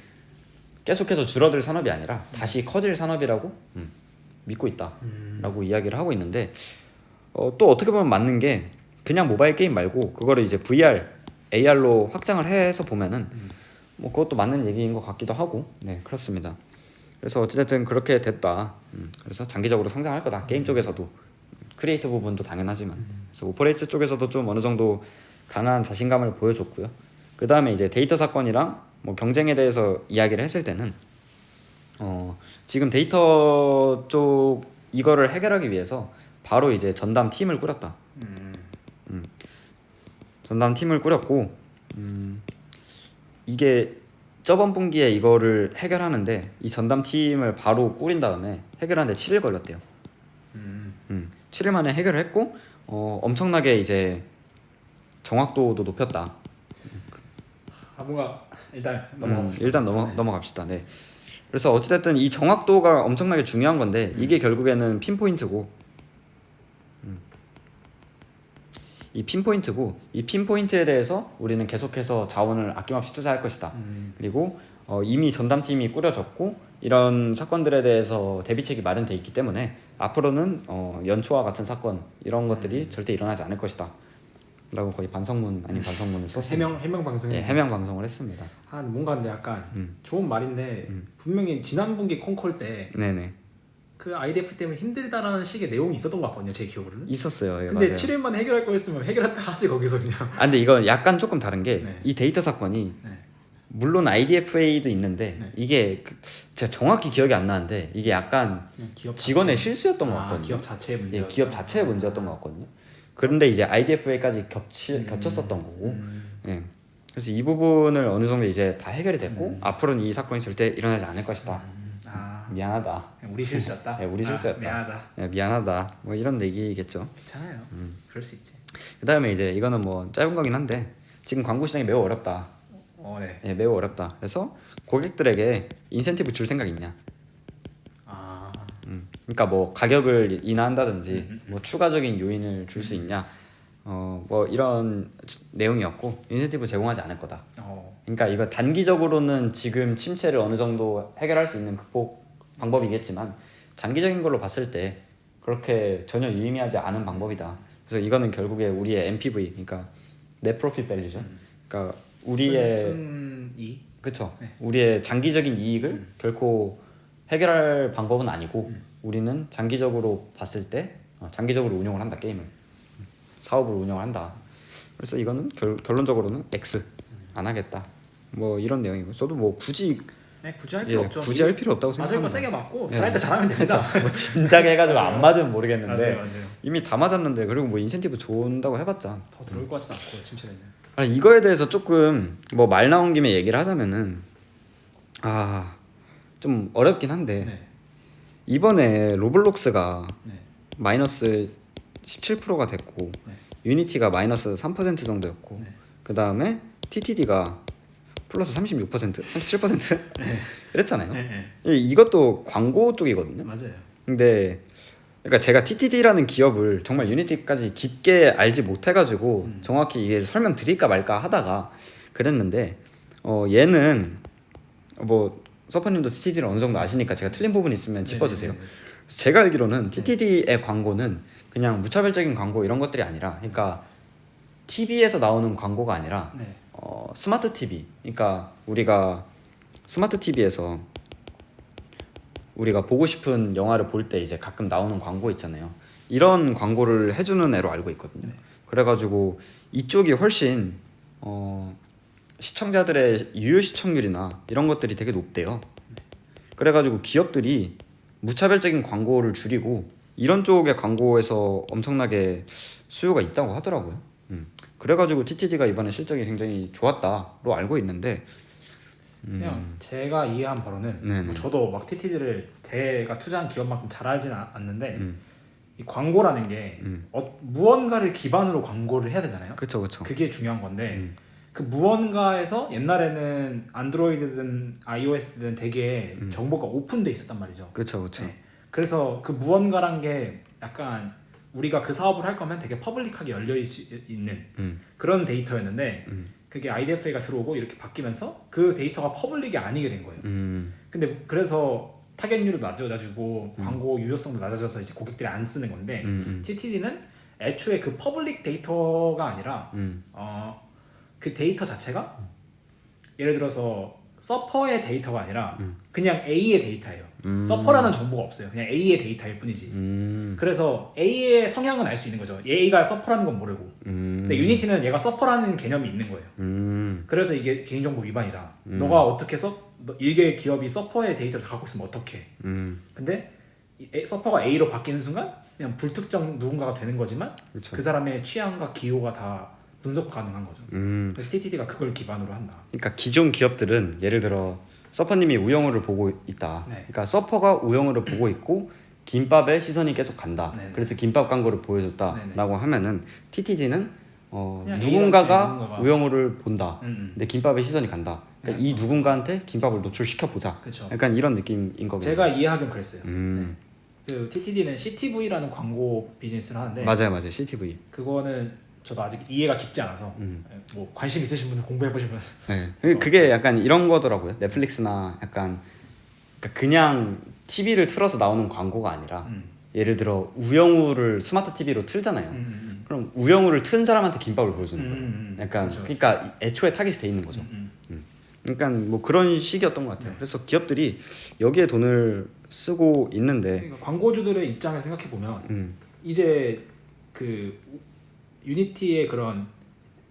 계속해서 줄어들 산업이 아니라 다시 커질 산업이라고 믿고 있다라고 이야기를 하고 있는데 또 어떻게 보면 맞는 게 그냥 모바일 게임 말고 그거를 이제 VR, AR로 확장을 해서 보면은 뭐 그것도 맞는 얘기인 것 같기도 하고 네 그렇습니다. 그래서 어찌됐든 그렇게 됐다. 그래서 장기적으로 성장할 거다. 게임 쪽에서도 크리에이터 부분도 당연하지만 그래서 오퍼레이트 쪽에서도 좀 어느 정도 강한 자신감을 보여줬고요. 그 다음에 이제 데이터 사건이랑 뭐 경쟁에 대해서 이야기를 했을 때는 지금 데이터 쪽 이거를 해결하기 위해서 바로 이제 전담 팀을 꾸렸다. 전담 팀을 꾸렸고 이게 저번 분기에 이거를 해결하는데 이 전담 팀을 바로 꾸린 다음에 해결하는데 7일 걸렸대요. 7일 만에 해결을 했고 엄청나게 이제 정확도도 높였다. 뭔가 일단 넘어갑시다. 네. 그래서 어찌됐든 이 정확도가 엄청나게 중요한 건데 이게 결국에는 핀포인트고 이 핀포인트고 이 핀포인트에 대해서 우리는 계속해서 자원을 아낌없이 투자할 것이다. 그리고 이미 전담팀이 꾸려졌고 이런 사건들에 대해서 대비책이 마련돼 있기 때문에 앞으로는 연초와 같은 사건 이런 것들이 절대 일어나지 않을 것이다. 라고 거의 반성문 아닌 반성문을 썼습니다. 해명 방송이 예, 해명 방송을 했습니다. 뭔가 근데 약간 좋은 말인데 분명히 지난 분기 콩콜 때 네네. 그 IDF 때문에 힘들다라는 식의 내용이 있었던 것 같거든요, 제 기억으로는. 있었어요. 예, 근데 맞아요. 7일 만에 해결할 거였으면 해결했다 하지 거기서 그냥. 근데 이건 약간 조금 다른 게 이 네. 데이터 사건이 네. 물론 IDFA도 있는데 네. 이게 제가 정확히 기억이 안 나는데 이게 약간 그냥 기업 직원의 자체. 실수였던 것 같거든요. 기업 자체의 문제. 예, 기업 자체의 문제였던 것 같거든요. 그런데 이제 IDFA까지 겹쳤었던 거고. 예. 그래서 이 부분을 어느 정도 이제 다 해결이 됐고 앞으로는 이 사건이 절대 일어나지 않을 것이다. 미안하다. 우리 실수였다. 예, 우리 실수였다. 미안하다. 예, 미안하다. 뭐 이런 얘기겠죠. 괜찮아요. 그럴 수 있지. 그다음에 이제 이거는 뭐 짧은 거긴 한데 지금 광고 시장이 매우 어렵다. 네. 예, 매우 어렵다. 그래서 고객들에게 인센티브 줄 생각 있냐? 그러니까 뭐 가격을 인하한다든지 뭐 추가적인 요인을 줄 수 있냐? 뭐 이런 내용이었고 인센티브 제공하지 않을 거다. 그러니까 이거 단기적으로는 지금 침체를 어느 정도 해결할 수 있는 극복 방법이겠지만 장기적인 걸로 봤을 때 그렇게 전혀 유의미하지 않은 방법이다. 그래서 이거는 결국에 우리의 NPV, 그러니까 net profit value죠. 그러니까 우리의 순이 그쵸. 네. 우리의 장기적인 이익을 결코 해결할 방법은 아니고 우리는 장기적으로 봤을 때 장기적으로 운영을 한다. 게임을 사업을 운영을 한다. 그래서 이거는 결론적으로는 X 안 하겠다. 뭐 이런 내용이고 저도 뭐 굳이 굳이 할 필요 없죠. 굳이 할 필요 없다고 맞을 거 생각합니다. 세게 맞고 예. 잘할 때 잘하면 됩니다. 뭐 진작에 해가지고 안 맞으면 모르겠는데 맞아요. 이미 다 맞았는데 그리고 뭐 인센티브 준다고 해봤자 더 들어올 것 같진 않고 침체되면. 아니, 이거에 대해서 조금 뭐 말 나온 김에 얘기를 하자면은 좀 어렵긴 한데 네. 이번에 로블록스가 네. 마이너스 17%가 됐고 네. 유니티가 마이너스 3% 정도였고 네. 그 다음에 TTD가 플러스 36%, 37% 이랬잖아요. 네. 이것도 광고 쪽이거든요. 맞아요. 근데 그러니까 제가 TTD라는 기업을 정말 유니티까지 깊게 알지 못해가지고 정확히 이게 설명드릴까 말까 하다가 그랬는데 얘는 뭐 서퍼님도 TTD를 어느 정도 아시니까 제가 틀린 부분 있으면 짚어주세요. 제가 알기로는 TTD의 광고는 그냥 무차별적인 광고 이런 것들이 아니라 그러니까 TV에서 나오는 광고가 아니라 네. 스마트 TV, 그러니까 우리가 스마트 TV에서 우리가 보고 싶은 영화를 볼 때 이제 가끔 나오는 광고 있잖아요. 이런 광고를 해주는 애로 알고 있거든요. 네. 그래가지고 이쪽이 훨씬 시청자들의 유효 시청률이나 이런 것들이 되게 높대요. 그래가지고 기업들이 무차별적인 광고를 줄이고 이런 쪽의 광고에서 엄청나게 수요가 있다고 하더라고요. 그래가지고 TTD가 이번에 실적이 굉장히 좋았다로 알고 있는데 그냥 제가 이해한 바로는 뭐 저도 막 TTD를 제가 투자한 기업만큼 잘 알진 않는데 이 광고라는 게 무언가를 기반으로 광고를 해야 되잖아요. 그쵸 그쵸. 그게 중요한 건데 그 무언가에서 옛날에는 안드로이드든 iOS든 되게 정보가 오픈돼 있었단 말이죠. 그쵸 그쵸. 네. 그래서 그 무언가란 게 약간 우리가 그 사업을 할 거면 되게 퍼블릭하게 열려 있는 그런 데이터였는데 그게 IDFA가 들어오고 이렇게 바뀌면서 그 데이터가 퍼블릭이 아니게 된 거예요. 근데 그래서 타겟률도 낮아지고 광고 유효성도 낮아져서 이제 고객들이 안 쓰는 건데 TTD는 애초에 그 퍼블릭 데이터가 아니라 그 데이터 자체가 예를 들어서 서퍼의 데이터가 아니라 그냥 A의 데이터예요. 서퍼라는 정보가 없어요. 그냥 A의 데이터일 뿐이지. 그래서 A의 성향은 알 수 있는 거죠. A가 서퍼라는 건 모르고. 근데 유니티는 얘가 서퍼라는 개념이 있는 거예요. 그래서 이게 개인정보 위반이다. 너가 어떻게 일개 기업이 서퍼의 데이터를 다 갖고 있으면 어떡해. 근데 서퍼가 A로 바뀌는 순간 그냥 불특정 누군가가 되는 거지만 그쵸. 그 사람의 취향과 기호가 다 분석 가능한 거죠. 그래서 TTD가 그걸 기반으로 한다. 그러니까 기존 기업들은 예를 들어 서퍼님이 우영우를 보고 있다. 네. 그러니까 서퍼가 우영우를 보고 있고 김밥에 시선이 계속 간다. 네네. 그래서 김밥 광고를 보여줬다라고 네네. 하면은 TTD는 그냥 누군가가 누군가가. 우영우를 본다. 근데 김밥에 시선이 간다. 그러니까 이 누군가한테 김밥을 노출시켜 보자. 그쵸. 약간 이런 느낌인 거거든요. 제가 이해하긴 그랬어요. 음. 그 TTD는 CTV라는 광고 비즈니스를 하는데 맞아요, 맞아요. CTV. 그거는 저도 아직 이해가 깊지 않아서 뭐 관심 있으신 분들 공부해 보시면 네. 그게 약간 이런 거더라고요. 넷플릭스나 약간 그러니까 그냥 TV를 틀어서 나오는 광고가 아니라 예를 들어 우영우를 스마트 TV로 틀잖아요. 그럼 우영우를 튼 사람한테 김밥을 보여주는 거예요. 약간 그렇죠. 그러니까 애초에 타깃이 돼 있는 거죠. 그러니까 뭐 그런 식이었던 것 같아요. 그래서 기업들이 여기에 돈을 쓰고 있는데 그러니까 광고주들의 입장을 생각해 보면 이제 그 유니티의 그런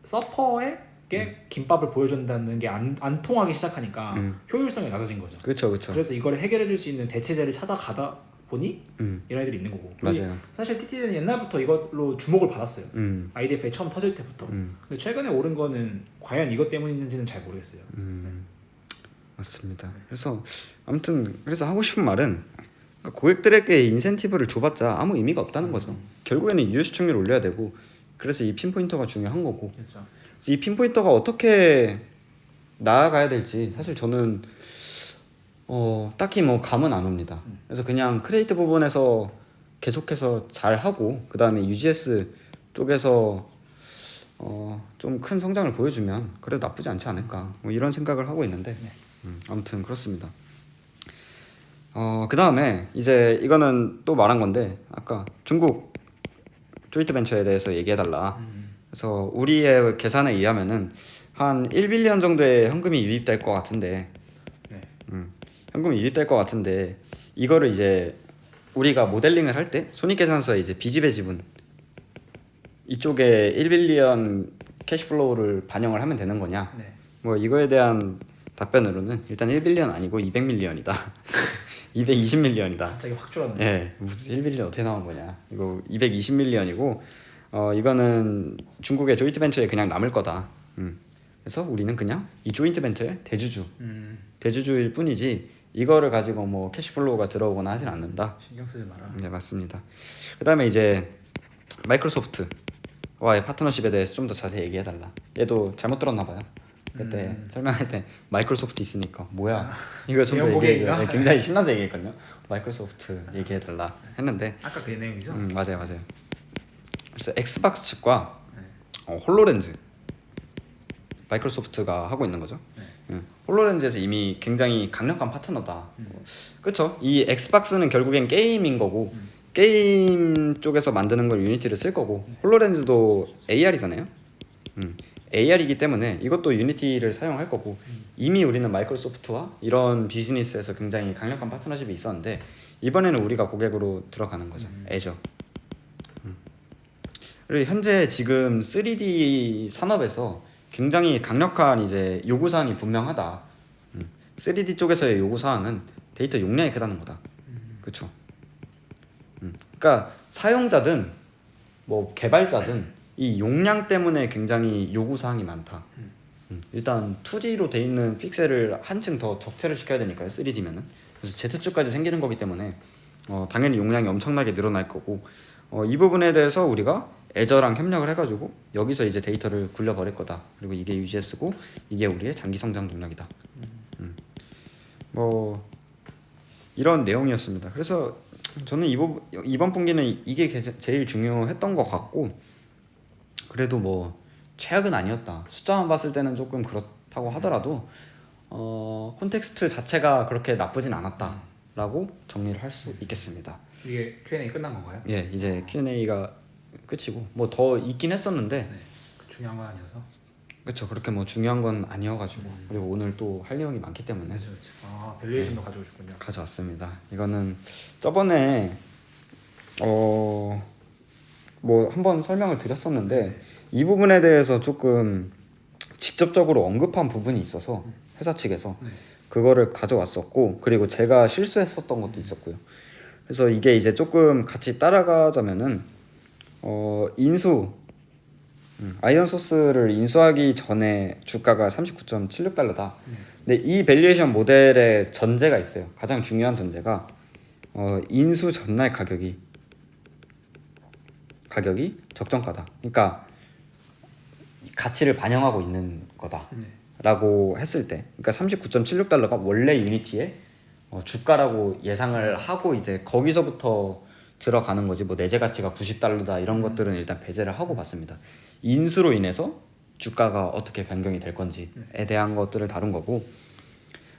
서퍼에게 김밥을 보여준다는 게 안 통하기 시작하니까 효율성이 낮아진 거죠. 그렇죠, 그렇죠. 그래서 이거를 해결해 줄 수 있는 대체제를 찾아가다 보니 이런 애들이 있는 거고. 맞아요. 사실 TT는 옛날부터 이걸로 주목을 받았어요. IDFA 처음 터질 때부터. 근데 최근에 오른 거는 과연 이것 때문인지는 잘 모르겠어요. 맞습니다. 그래서 아무튼 그래서 하고 싶은 말은 그러니까 고객들에게 인센티브를 줘봤자 아무 의미가 없다는 거죠. 결국에는 유효 시청률을 올려야 되고 그래서 이 핀포인터가 중요한 거고 그렇죠. 이 핀포인터가 어떻게 나아가야 될지 사실 저는 딱히 뭐 감은 안 옵니다. 그래서 그냥 크리에이트 부분에서 계속해서 잘 하고 그 다음에 UGS 쪽에서 좀 큰 성장을 보여주면 그래도 나쁘지 않지 않을까 뭐 이런 생각을 하고 있는데 아무튼 그렇습니다. 그 다음에 이제 이거는 또 말한 건데 아까 중국 조이트 벤처에 대해서 얘기해달라. 그래서 우리의 계산에 의하면은 한 1빌리언 정도의 현금이 유입될 것 같은데 현금이 유입될 것 같은데 이거를 이제 우리가 모델링을 할 때 손익계산서에 이제 비지배 지분 이쪽에 1빌리언 캐시플로우를 반영을 하면 되는 거냐? 네. 뭐 이거에 대한 답변으로는 일단 1빌리언 아니고 200밀리언이다. 220밀리언이다. 갑자기 확 줄었네. 예, 무슨 1빌리언 어떻게 나온 거냐? 이거 220밀리언이고 이거는 중국의 조인트 벤처에 그냥 남을 거다. 그래서 우리는 그냥 이 조인트 벤처의 대주주일 뿐이지 이거를 가지고 뭐 캐시플로우가 들어오거나 하진 않는다. 신경 쓰지 마라. 네, 맞습니다. 그다음에 이제 마이크로소프트와의 파트너십에 대해서 좀 더 자세히 얘기해달라. 얘도 잘못 들었나 봐요. 그때 설명할 때 마이크로소프트 있으니까 뭐야 이거 좀 더 대형 얘기해. 고객인가? 네, 굉장히 신나서 얘기했거든요. 마이크로소프트 얘기해달라 했는데 아까 그 내용이죠? 맞아요. 그래서 엑스박스 측과 홀로렌즈 마이크로소프트가 하고 있는 거죠. 홀로렌즈에서 이미 굉장히 강력한 파트너다. 그렇죠. 이 엑스박스는 결국엔 게임인 거고 게임 쪽에서 만드는 걸 유니티를 쓸 거고 홀로렌즈도 AR이잖아요. AR이기 때문에 이것도 유니티를 사용할 거고 이미 우리는 마이크로소프트와 이런 비즈니스에서 굉장히 강력한 파트너십이 있었는데 이번에는 우리가 고객으로 들어가는 거죠. 애저. 그리고 현재 지금 3D 산업에서 굉장히 강력한 이제 요구 사항이 분명하다. 3D 쪽에서의 요구 사항은 데이터 용량이 크다는 거다. 그렇죠. 그러니까 사용자든 뭐 개발자든 이 용량 때문에 굉장히 요구 사항이 많다. 일단 2D로 돼 있는 픽셀을 한층 더 적체를 시켜야 되니까요. 3D면은. 그래서 Z축까지 생기는 거기 때문에 당연히 용량이 엄청나게 늘어날 거고 이 부분에 대해서 우리가 애저랑 협력을 해가지고 여기서 이제 데이터를 굴려버릴 거다. 그리고 이게 UGS고 이게 우리의 장기 성장 동력이다. 뭐 이런 내용이었습니다. 그래서 저는 이번 분기는 이게 제일 중요했던 것 같고 그래도 뭐 최악은 아니었다. 숫자만 봤을 때는 조금 그렇다고 하더라도 콘텍스트 자체가 그렇게 나쁘진 않았다라고 정리를 할 수 있겠습니다. 이게 Q&A 끝난 건가요? 예, 이제 Q&A가 끝이고 뭐 더 있긴 했었는데 네. 중요한 건 아니어서. 그렇죠. 그렇게 뭐 중요한 건 아니어가지고 그리고 오늘 또 할 내용이 많기 때문에 그렇죠. 아 밸류에이션도 가져오셨군요. 가져왔습니다. 이거는 저번에 뭐 한번 설명을 드렸었는데 이 부분에 대해서 조금 직접적으로 언급한 부분이 있어서 회사 측에서 그거를 가져왔었고 그리고 제가 실수했었던 것도 있었고요. 그래서 이게 이제 조금 같이 따라가자면은 아이언 소스를 인수하기 전에 주가가 39.76달러다. 근데 이 밸류에이션 모델의 전제가 있어요. 가장 중요한 전제가 인수 전날 가격이 적정가다. 그러니까 가치를 반영하고 있는 거다라고 했을 때, 그러니까 39.76달러가 원래 유니티의 주가라고 예상을 하고 이제 거기서부터 들어가는 거지. 뭐 내재 가치가 90달러다 이런 것들은 일단 배제를 하고 봤습니다. 인수로 인해서 주가가 어떻게 변경이 될 건지에 대한 것들을 다룬 거고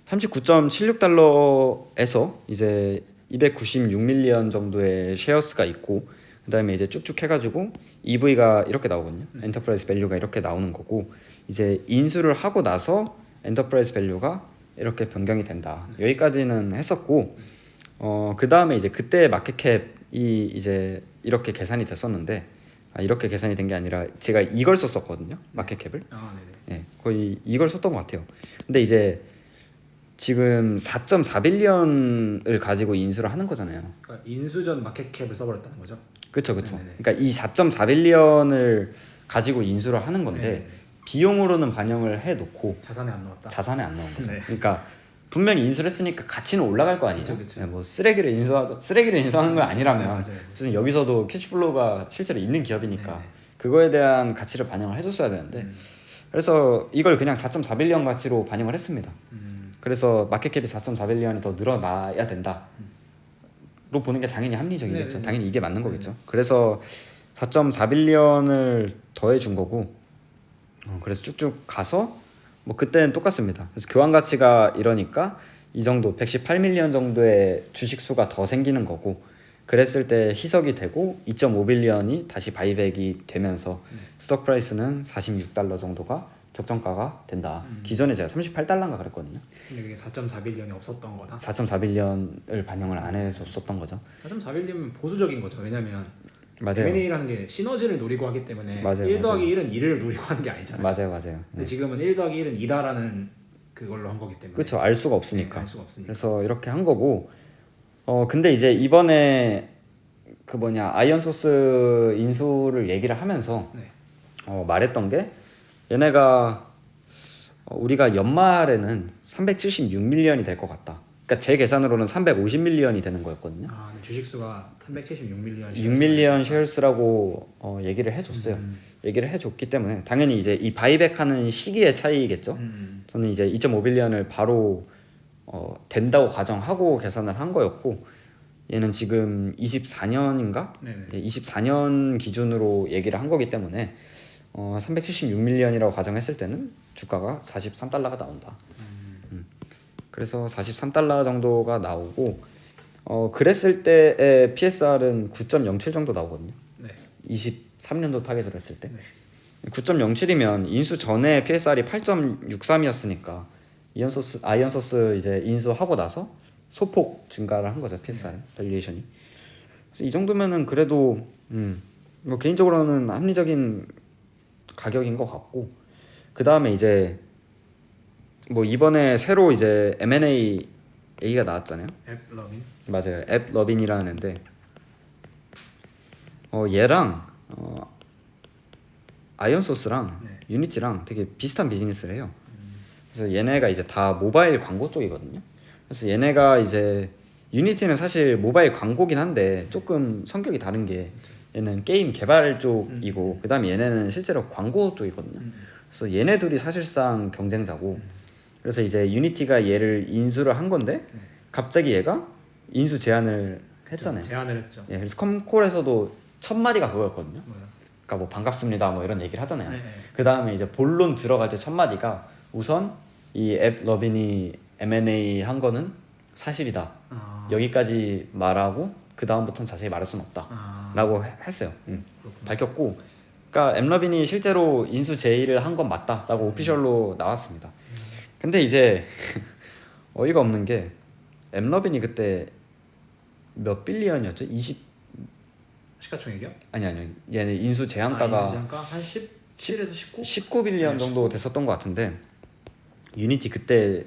39.76달러에서 이제 296밀리언 정도의 쉐어스가 있고 그다음에 이제 쭉쭉 해가지고 EV가 이렇게 나오거든요. 엔터프라이즈 밸류가 이렇게 나오는 거고 이제 인수를 하고 나서 엔터프라이즈 밸류가 이렇게 변경이 된다. 여기까지는 했었고 그다음에 이제 그때 마켓캡이 이제 이렇게 계산이 됐었는데 이렇게 계산이 된 게 아니라 제가 이걸 썼었거든요. 마켓캡을. 네, 거의 이걸 썼던 것 같아요. 근데 이제 지금 4.4빌리언을 가지고 인수를 하는 거잖아요. 그러니까 인수전 마켓캡을 써버렸다는 거죠. 그렇죠. 네네네. 그러니까 이 4.4빌리언을 가지고 인수를 하는 건데 네네네. 비용으로는 반영을 해놓고 자산에 안 넣었다. 자산에 안 넣은 거죠. 네. 그러니까 분명히 인수를 했으니까 가치는 올라갈 거 아니에요. 그쵸. 네, 뭐 쓰레기를 인수하는 건 아니라면 맞아요. 어쨌든 여기서도 캐시플로우가 실제로 있는 기업이니까 네네. 그거에 대한 가치를 반영을 해줬어야 되는데 그래서 이걸 그냥 4.4빌리언 가치로 반영을 했습니다. 그래서 마켓캡이 4.4빌리언이 더 늘어나야 된다. 로 보는 게 당연히 합리적이겠죠. 네네네. 당연히 이게 맞는 거겠죠. 그래서 4.4빌리언을 더해 준 거고 그래서 쭉쭉 가서 뭐 그때는 똑같습니다. 그래서 교환 가치가 이러니까 이 정도 118밀리언 정도의 주식 수가 더 생기는 거고 그랬을 때 희석이 되고 2.5빌리언이 다시 바이백이 되면서 스톡 프라이스는 46달러 정도가 적정가가 된다. 기존에 제가 38달러인가 그랬거든요. 근데 그게 4.4빌리언이 없었던 거다. 4.4빌리언을 반영을 안 해줬었던 거죠. 4.4빌리언은 보수적인 거죠. 왜냐면 맞아요. M&A라는 게 시너지를 노리고 하기 때문에 맞아요, 1 더하기 맞아요. 1은 2를 노리고 하는 게 아니잖아요. 맞아요. 근데 지금은 1 더하기 1은 2다라는 그걸로 한 거기 때문에 그렇죠. 알 수가 없으니까. 알 수가 없으니까. 그래서 이렇게 한 거고 근데 이제 이번에 그 아이언소스 인수를 얘기를 하면서 네. 말했던 게 얘네가 우리가 연말에는 376밀리언이 될 것 같다. 그러니까 제 계산으로는 350밀리언이 되는 거였거든요. 근데 주식 수가 376밀리언 6밀리언 쉐어스라고 얘기를 해줬어요. 얘기를 해줬기 때문에 당연히 이제 이 바이백하는 시기의 차이겠죠. 저는 이제 2.5빌리언을 바로 된다고 가정하고 계산을 한 거였고 얘는 지금 24년인가? 네네. 24년 기준으로 얘기를 한 거기 때문에 376밀리언이라고 가정했을 때는 주가가 43달러가 나온다. 그래서 43달러 정도가 나오고 그랬을 때의 PSR은 9.07 정도 나오거든요. 네. 23년도 타겟을 했을 때 네. 9.07이면 인수 전에 PSR이 8.63이었으니까 아이언소스 이제 인수하고 나서 소폭 증가를 한 거죠. PSR은 밸류에이션이. 그래서 이 정도면은 그래도 뭐 개인적으로는 합리적인 가격인 것 같고 그 다음에 이제 뭐 이번에 새로 이제 M&A가 나왔잖아요. 앱 러빈. 맞아요. 앱 러빈이라는 애인데 얘랑 아이언소스랑 네. 유니티랑 되게 비슷한 비즈니스를 해요. 그래서 얘네가 이제 다 모바일 광고 쪽이거든요. 그래서 얘네가 이제 유니티는 사실 모바일 광고긴 한데 조금 성격이 다른 게 얘는 게임 개발 쪽이고 그다음에 얘네는 실제로 광고 쪽이거든요. 그래서 얘네 둘이 사실상 경쟁자고 그래서 이제 유니티가 얘를 인수를 한 건데 갑자기 얘가 인수 제안을 했잖아요. 제안을 했죠. 예, 그래서 컴콜에서도 첫 마디가 그거였거든요. 뭐요? 그러니까 뭐 반갑습니다 뭐 이런 얘기를 하잖아요. 네. 그 다음에 이제 본론 들어갈 때 첫 마디가 우선 이 앱 러빈이 M&A 한 거는 사실이다. 여기까지 말하고 그 다음부터는 자세히 말할 수는 없다라고 했어요. 밝혔고, 그러니까 앱 러빈이 실제로 인수 제의를 한 건 맞다라고 오피셜로 나왔습니다. 근데 이제 어이가 없는 게 앱 러빈이 그때 몇 빌리언이었죠? 20 시가총액이요? 아니요 얘는 인수 제한가가 인수 제한가 한 17에서 19? 19빌리언 정도 됐었던 것 같은데 유니티 그때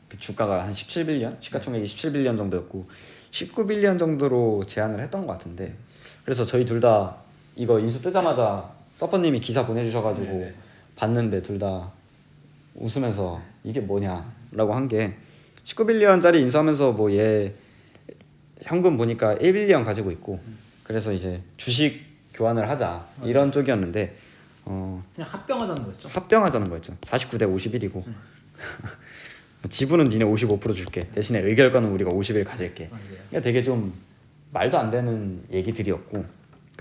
그 주가가 한 17빌리언? 시가총액이 17빌리언 정도였고 19빌리언 정도로 제안을 했던 것 같은데 그래서 저희 둘 다 이거 인수 뜨자마자 서퍼님이 기사 보내주셔가지고 봤는데 둘 다 웃으면서 이게 뭐냐라고 한 게 19빌리언짜리 인수하면서 뭐 얘 현금 보니까 1빌리언 가지고 있고 그래서 이제 주식 교환을 하자 이런 쪽이었는데 그냥 합병하자는 거였죠. 합병하자는 거였죠. 49대 51이고 지분은 니네 55% 줄게. 대신에 의결권은 우리가 50일 가질게. 맞아요. 그러니까 되게 좀 말도 안 되는 얘기들이었고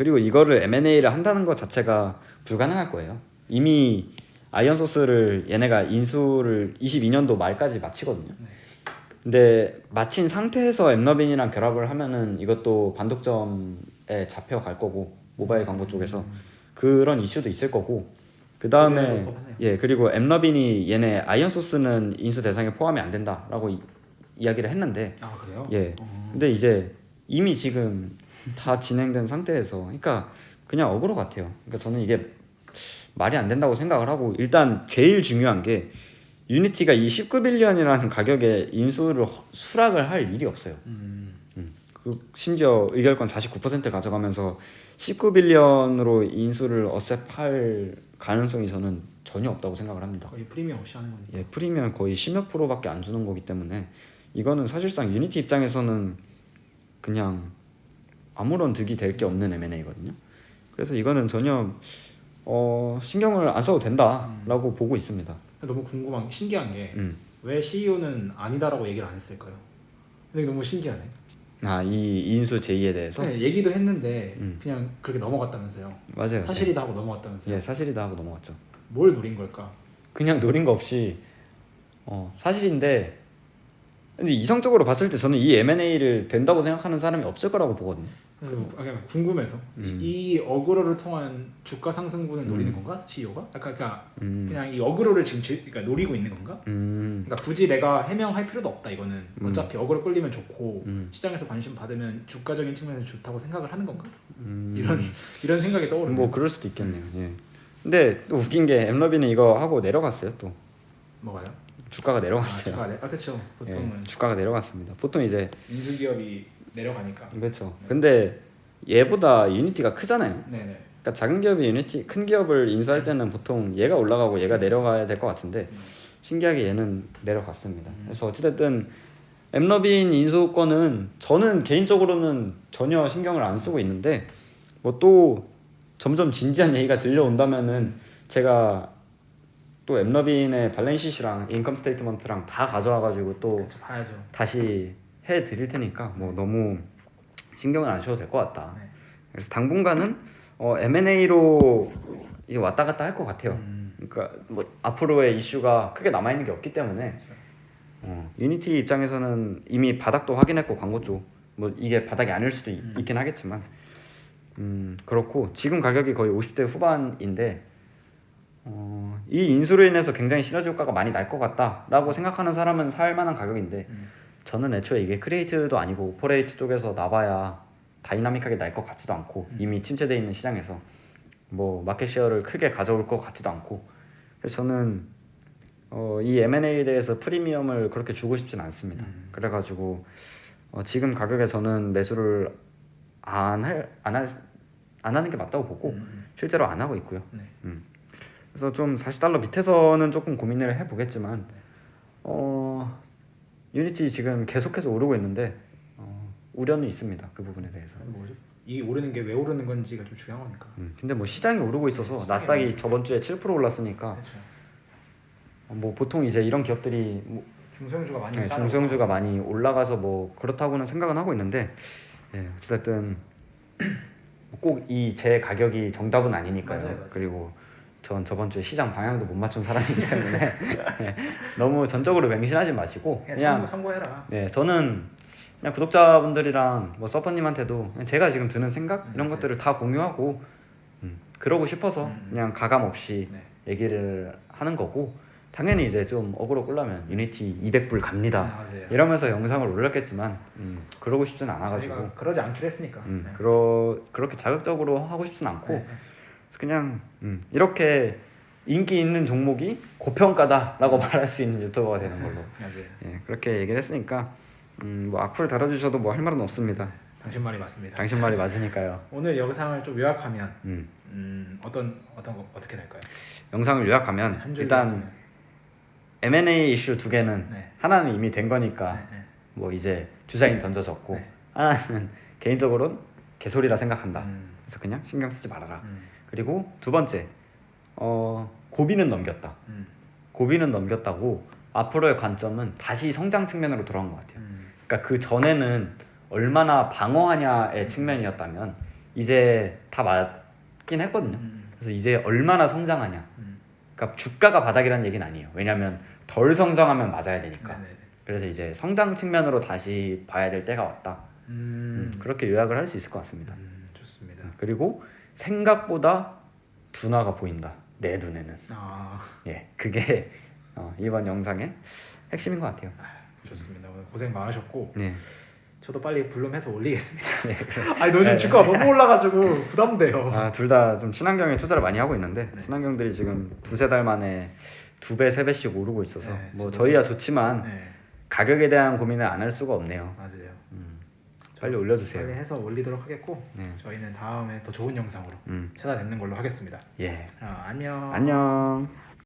그리고 이거를 M&A를 한다는 것 자체가 불가능할 거예요. 이미 아이언소스를 얘네가 인수를 22년도 말까지 마치거든요. 근데 마친 상태에서 엠러빈이랑 결합을 하면은 이것도 반독점에 잡혀갈 거고 모바일 광고 쪽에서 그런 이슈도 있을 거고 그 다음에 예 그리고 엠러빈이 얘네 아이언소스는 인수 대상에 포함이 안 된다라고 이야기를 했는데 아 그래요? 예 근데 이제 이미 지금 다 진행된 상태에서 그러니까 그냥 억울로 같아요. 그러니까 저는 이게 말이 안 된다고 생각을 하고 일단 제일 중요한 게 유니티가 이 19빌리언이라는 가격에 인수를 수락을 할 일이 없어요. 그 심지어 의결권 49% 가져가면서 19빌리언으로 인수를 어셉할 가능성이 저는 전혀 없다고 생각을 합니다. 거의 프리미엄 없이 하는 거니까. 예, 프리미엄 거의 10몇 프로밖에 안 주는 거기 때문에 이거는 사실상 유니티 입장에서는 그냥 아무런 득이 될 게 없는 M&A거든요. 그래서 이거는 전혀 신경을 안 써도 된다라고 보고 있습니다. 너무 궁금한 신기한 게 왜 CEO는 아니다라고 얘기를 안 했을까요? 근데 너무 신기하네. 아, 이 인수 제의에 대해서 네, 얘기도 했는데 그냥 그렇게 넘어갔다면서요. 맞아요. 사실이다 하고 넘어갔다면서요. 예, 사실이다 하고 넘어갔죠. 뭘 노린 걸까? 그냥 노린 거 없이 사실인데 근데 이성적으로 봤을 때 저는 이 M&A를 된다고 생각하는 사람이 없을 거라고 보거든요. 그래서 그냥 궁금해서 이 어그로를 통한 주가 상승분을 노리는 건가? CEO가? 그러니까 그냥 이 어그로를 지금 그러니까 노리고 있는 건가? 그러니까 굳이 내가 해명할 필요도 없다 이거는 어차피 어그로 끌리면 좋고 시장에서 관심 받으면 주가적인 측면에서 좋다고 생각을 하는 건가? 이런 생각이 떠오르네요. 뭐 그럴 수도 있겠네요. 예. 근데 또 웃긴 게 엠러비는 이거 하고 내려갔어요. 또 뭐가요? 주가가 내려갔어요. 그렇죠. 보통은 예, 주가가 내려갔습니다. 보통 이제 인수기업이 내려가니까. 그렇죠. 네. 근데 얘보다 유니티가 크잖아요. 네네. 그러니까 작은 기업이 유니티, 큰 기업을 인수할 때는 보통 얘가 올라가고 얘가 내려가야 될 것 같은데 신기하게 얘는 내려갔습니다. 그래서 어찌됐든 엠러빈 인수권은 저는 개인적으로는 전혀 신경을 안 쓰고 있는데 뭐 또 점점 진지한 얘기가 들려온다면은 제가 또 엠러빈의 발렌시시랑 인컴 스테이트먼트랑 다 가져와가지고 또 봐야죠. 다시 해드릴 테니까 뭐 너무 신경을 안 써도 될 것 같다. 네. 그래서 당분간은 M&A로 이제 왔다 갔다 할 것 같아요. 그러니까 뭐 앞으로의 이슈가 크게 남아 있는 게 없기 때문에 유니티 입장에서는 이미 바닥도 확인했고 광고 쪽 뭐 이게 바닥이 아닐 수도 있긴 하겠지만 그렇고 지금 가격이 거의 50대 후반인데 이 인수로 인해서 굉장히 시너지 효과가 많이 날 것 같다라고 생각하는 사람은 살 만한 가격인데 저는 애초에 이게 크리에이트도 아니고 오퍼레이트 쪽에서 나봐야 다이나믹하게 날 것 같지도 않고 이미 침체되어 있는 시장에서 뭐 마켓쉐어를 크게 가져올 것 같지도 않고 그래서 저는 이 M&A에 대해서 프리미엄을 그렇게 주고 싶진 않습니다. 그래가지고 지금 가격에 저는 매수를 안 하는 게 맞다고 보고 실제로 안 하고 있고요. 네. 그래서 좀 $40 밑에서는 조금 고민을 해보겠지만 유니티 지금 계속해서 오르고 있는데 우려는 있습니다. 그 부분에 대해서. 뭐죠? 이 오르는 게 왜 오르는 건지가 좀 중요한 거니까. 근데 뭐 시장이 오르고 있어서 나스닥이 저번 주에 7% 올랐으니까 그렇죠. 뭐 보통 이제 이런 기업들이 뭐 중소형주가 많이 중소형주가 많이 올라가서 뭐 그렇다고는 생각은 하고 있는데 어쨌든 꼭 이 제 가격이 정답은 아니니까요. 맞아요. 그리고 전 저번 주에 시장 방향도 못 맞춘 사람이기 때문에 너무 전적으로 맹신하지 마시고 그냥 참고해라. 네 저는 그냥 구독자분들이랑 뭐 서퍼님한테도 그냥 제가 지금 드는 생각 이런 맞아요. 것들을 다 공유하고 그러고 싶어서 그냥 가감 없이 네. 얘기를 하는 거고 당연히 이제 좀 어그로 끌려면 유니티 200불 갑니다 맞아요. 이러면서 영상을 올렸겠지만 그러고 싶진 않아가지고 저희가 그러지 않기로 했으니까. 네. 그렇게 자극적으로 하고 싶진 않고 네. 그래서 그냥 이렇게 인기 있는 종목이 고평가다라고 말할 수 있는 유튜버가 되는 걸로 맞아요. 예, 그렇게 얘기를 했으니까 뭐 악플 달아주셔도 뭐 할 말은 없습니다. 당신 말이 맞습니다. 당신 말이 맞으니까요. 오늘 영상을 좀 요약하면 어떻게 될까요? 영상을 요약하면 한 줄로 일단 요약하면. M&A 이슈 두 개는 네. 하나는 이미 된 거니까 네. 뭐 이제 주사인 던져졌고 네. 하나는 개인적으로는 개소리라 생각한다. 음. 그래서 그냥 신경 쓰지 말아라. 음. 그리고 두 번째 고비는 넘겼다. 고비는 넘겼다고 앞으로의 관점은 다시 성장 측면으로 돌아온 것 같아요. 그러니까 그 전에는 얼마나 방어하냐의 측면이었다면 이제 다 맞긴 했거든요. 그래서 이제 얼마나 성장하냐. 그러니까 주가가 바닥이라는 얘기는 아니에요. 왜냐하면 덜 성장하면 맞아야 되니까. 네네네. 그래서 이제 성장 측면으로 다시 봐야 될 때가 왔다. 그렇게 요약을 할 수 있을 것 같습니다. 좋습니다. 그리고 생각보다 둔화가 보인다. 내 눈에는. 예, 그게 이번 영상의 핵심인 것 같아요. 좋습니다. 오늘 고생 많으셨고 네. 저도 빨리 블룸해서 올리겠습니다. 아니 요즘 주가가 너무 올라가지고 부담돼요. 둘 다 좀 친환경에 투자를 많이 하고 있는데 친환경들이 지금 두세 달 만에 2배, 3배씩 오르고 있어서 뭐 저희야 좋지만 가격에 대한 고민을 안 할 수가 없네요. 맞아요. 빨리 올려주세요. 빨리 해서 올리도록 하겠고 저희는 다음에 더 좋은 영상으로 찾아뵙는 걸로 하겠습니다. 예. 안녕. 안녕.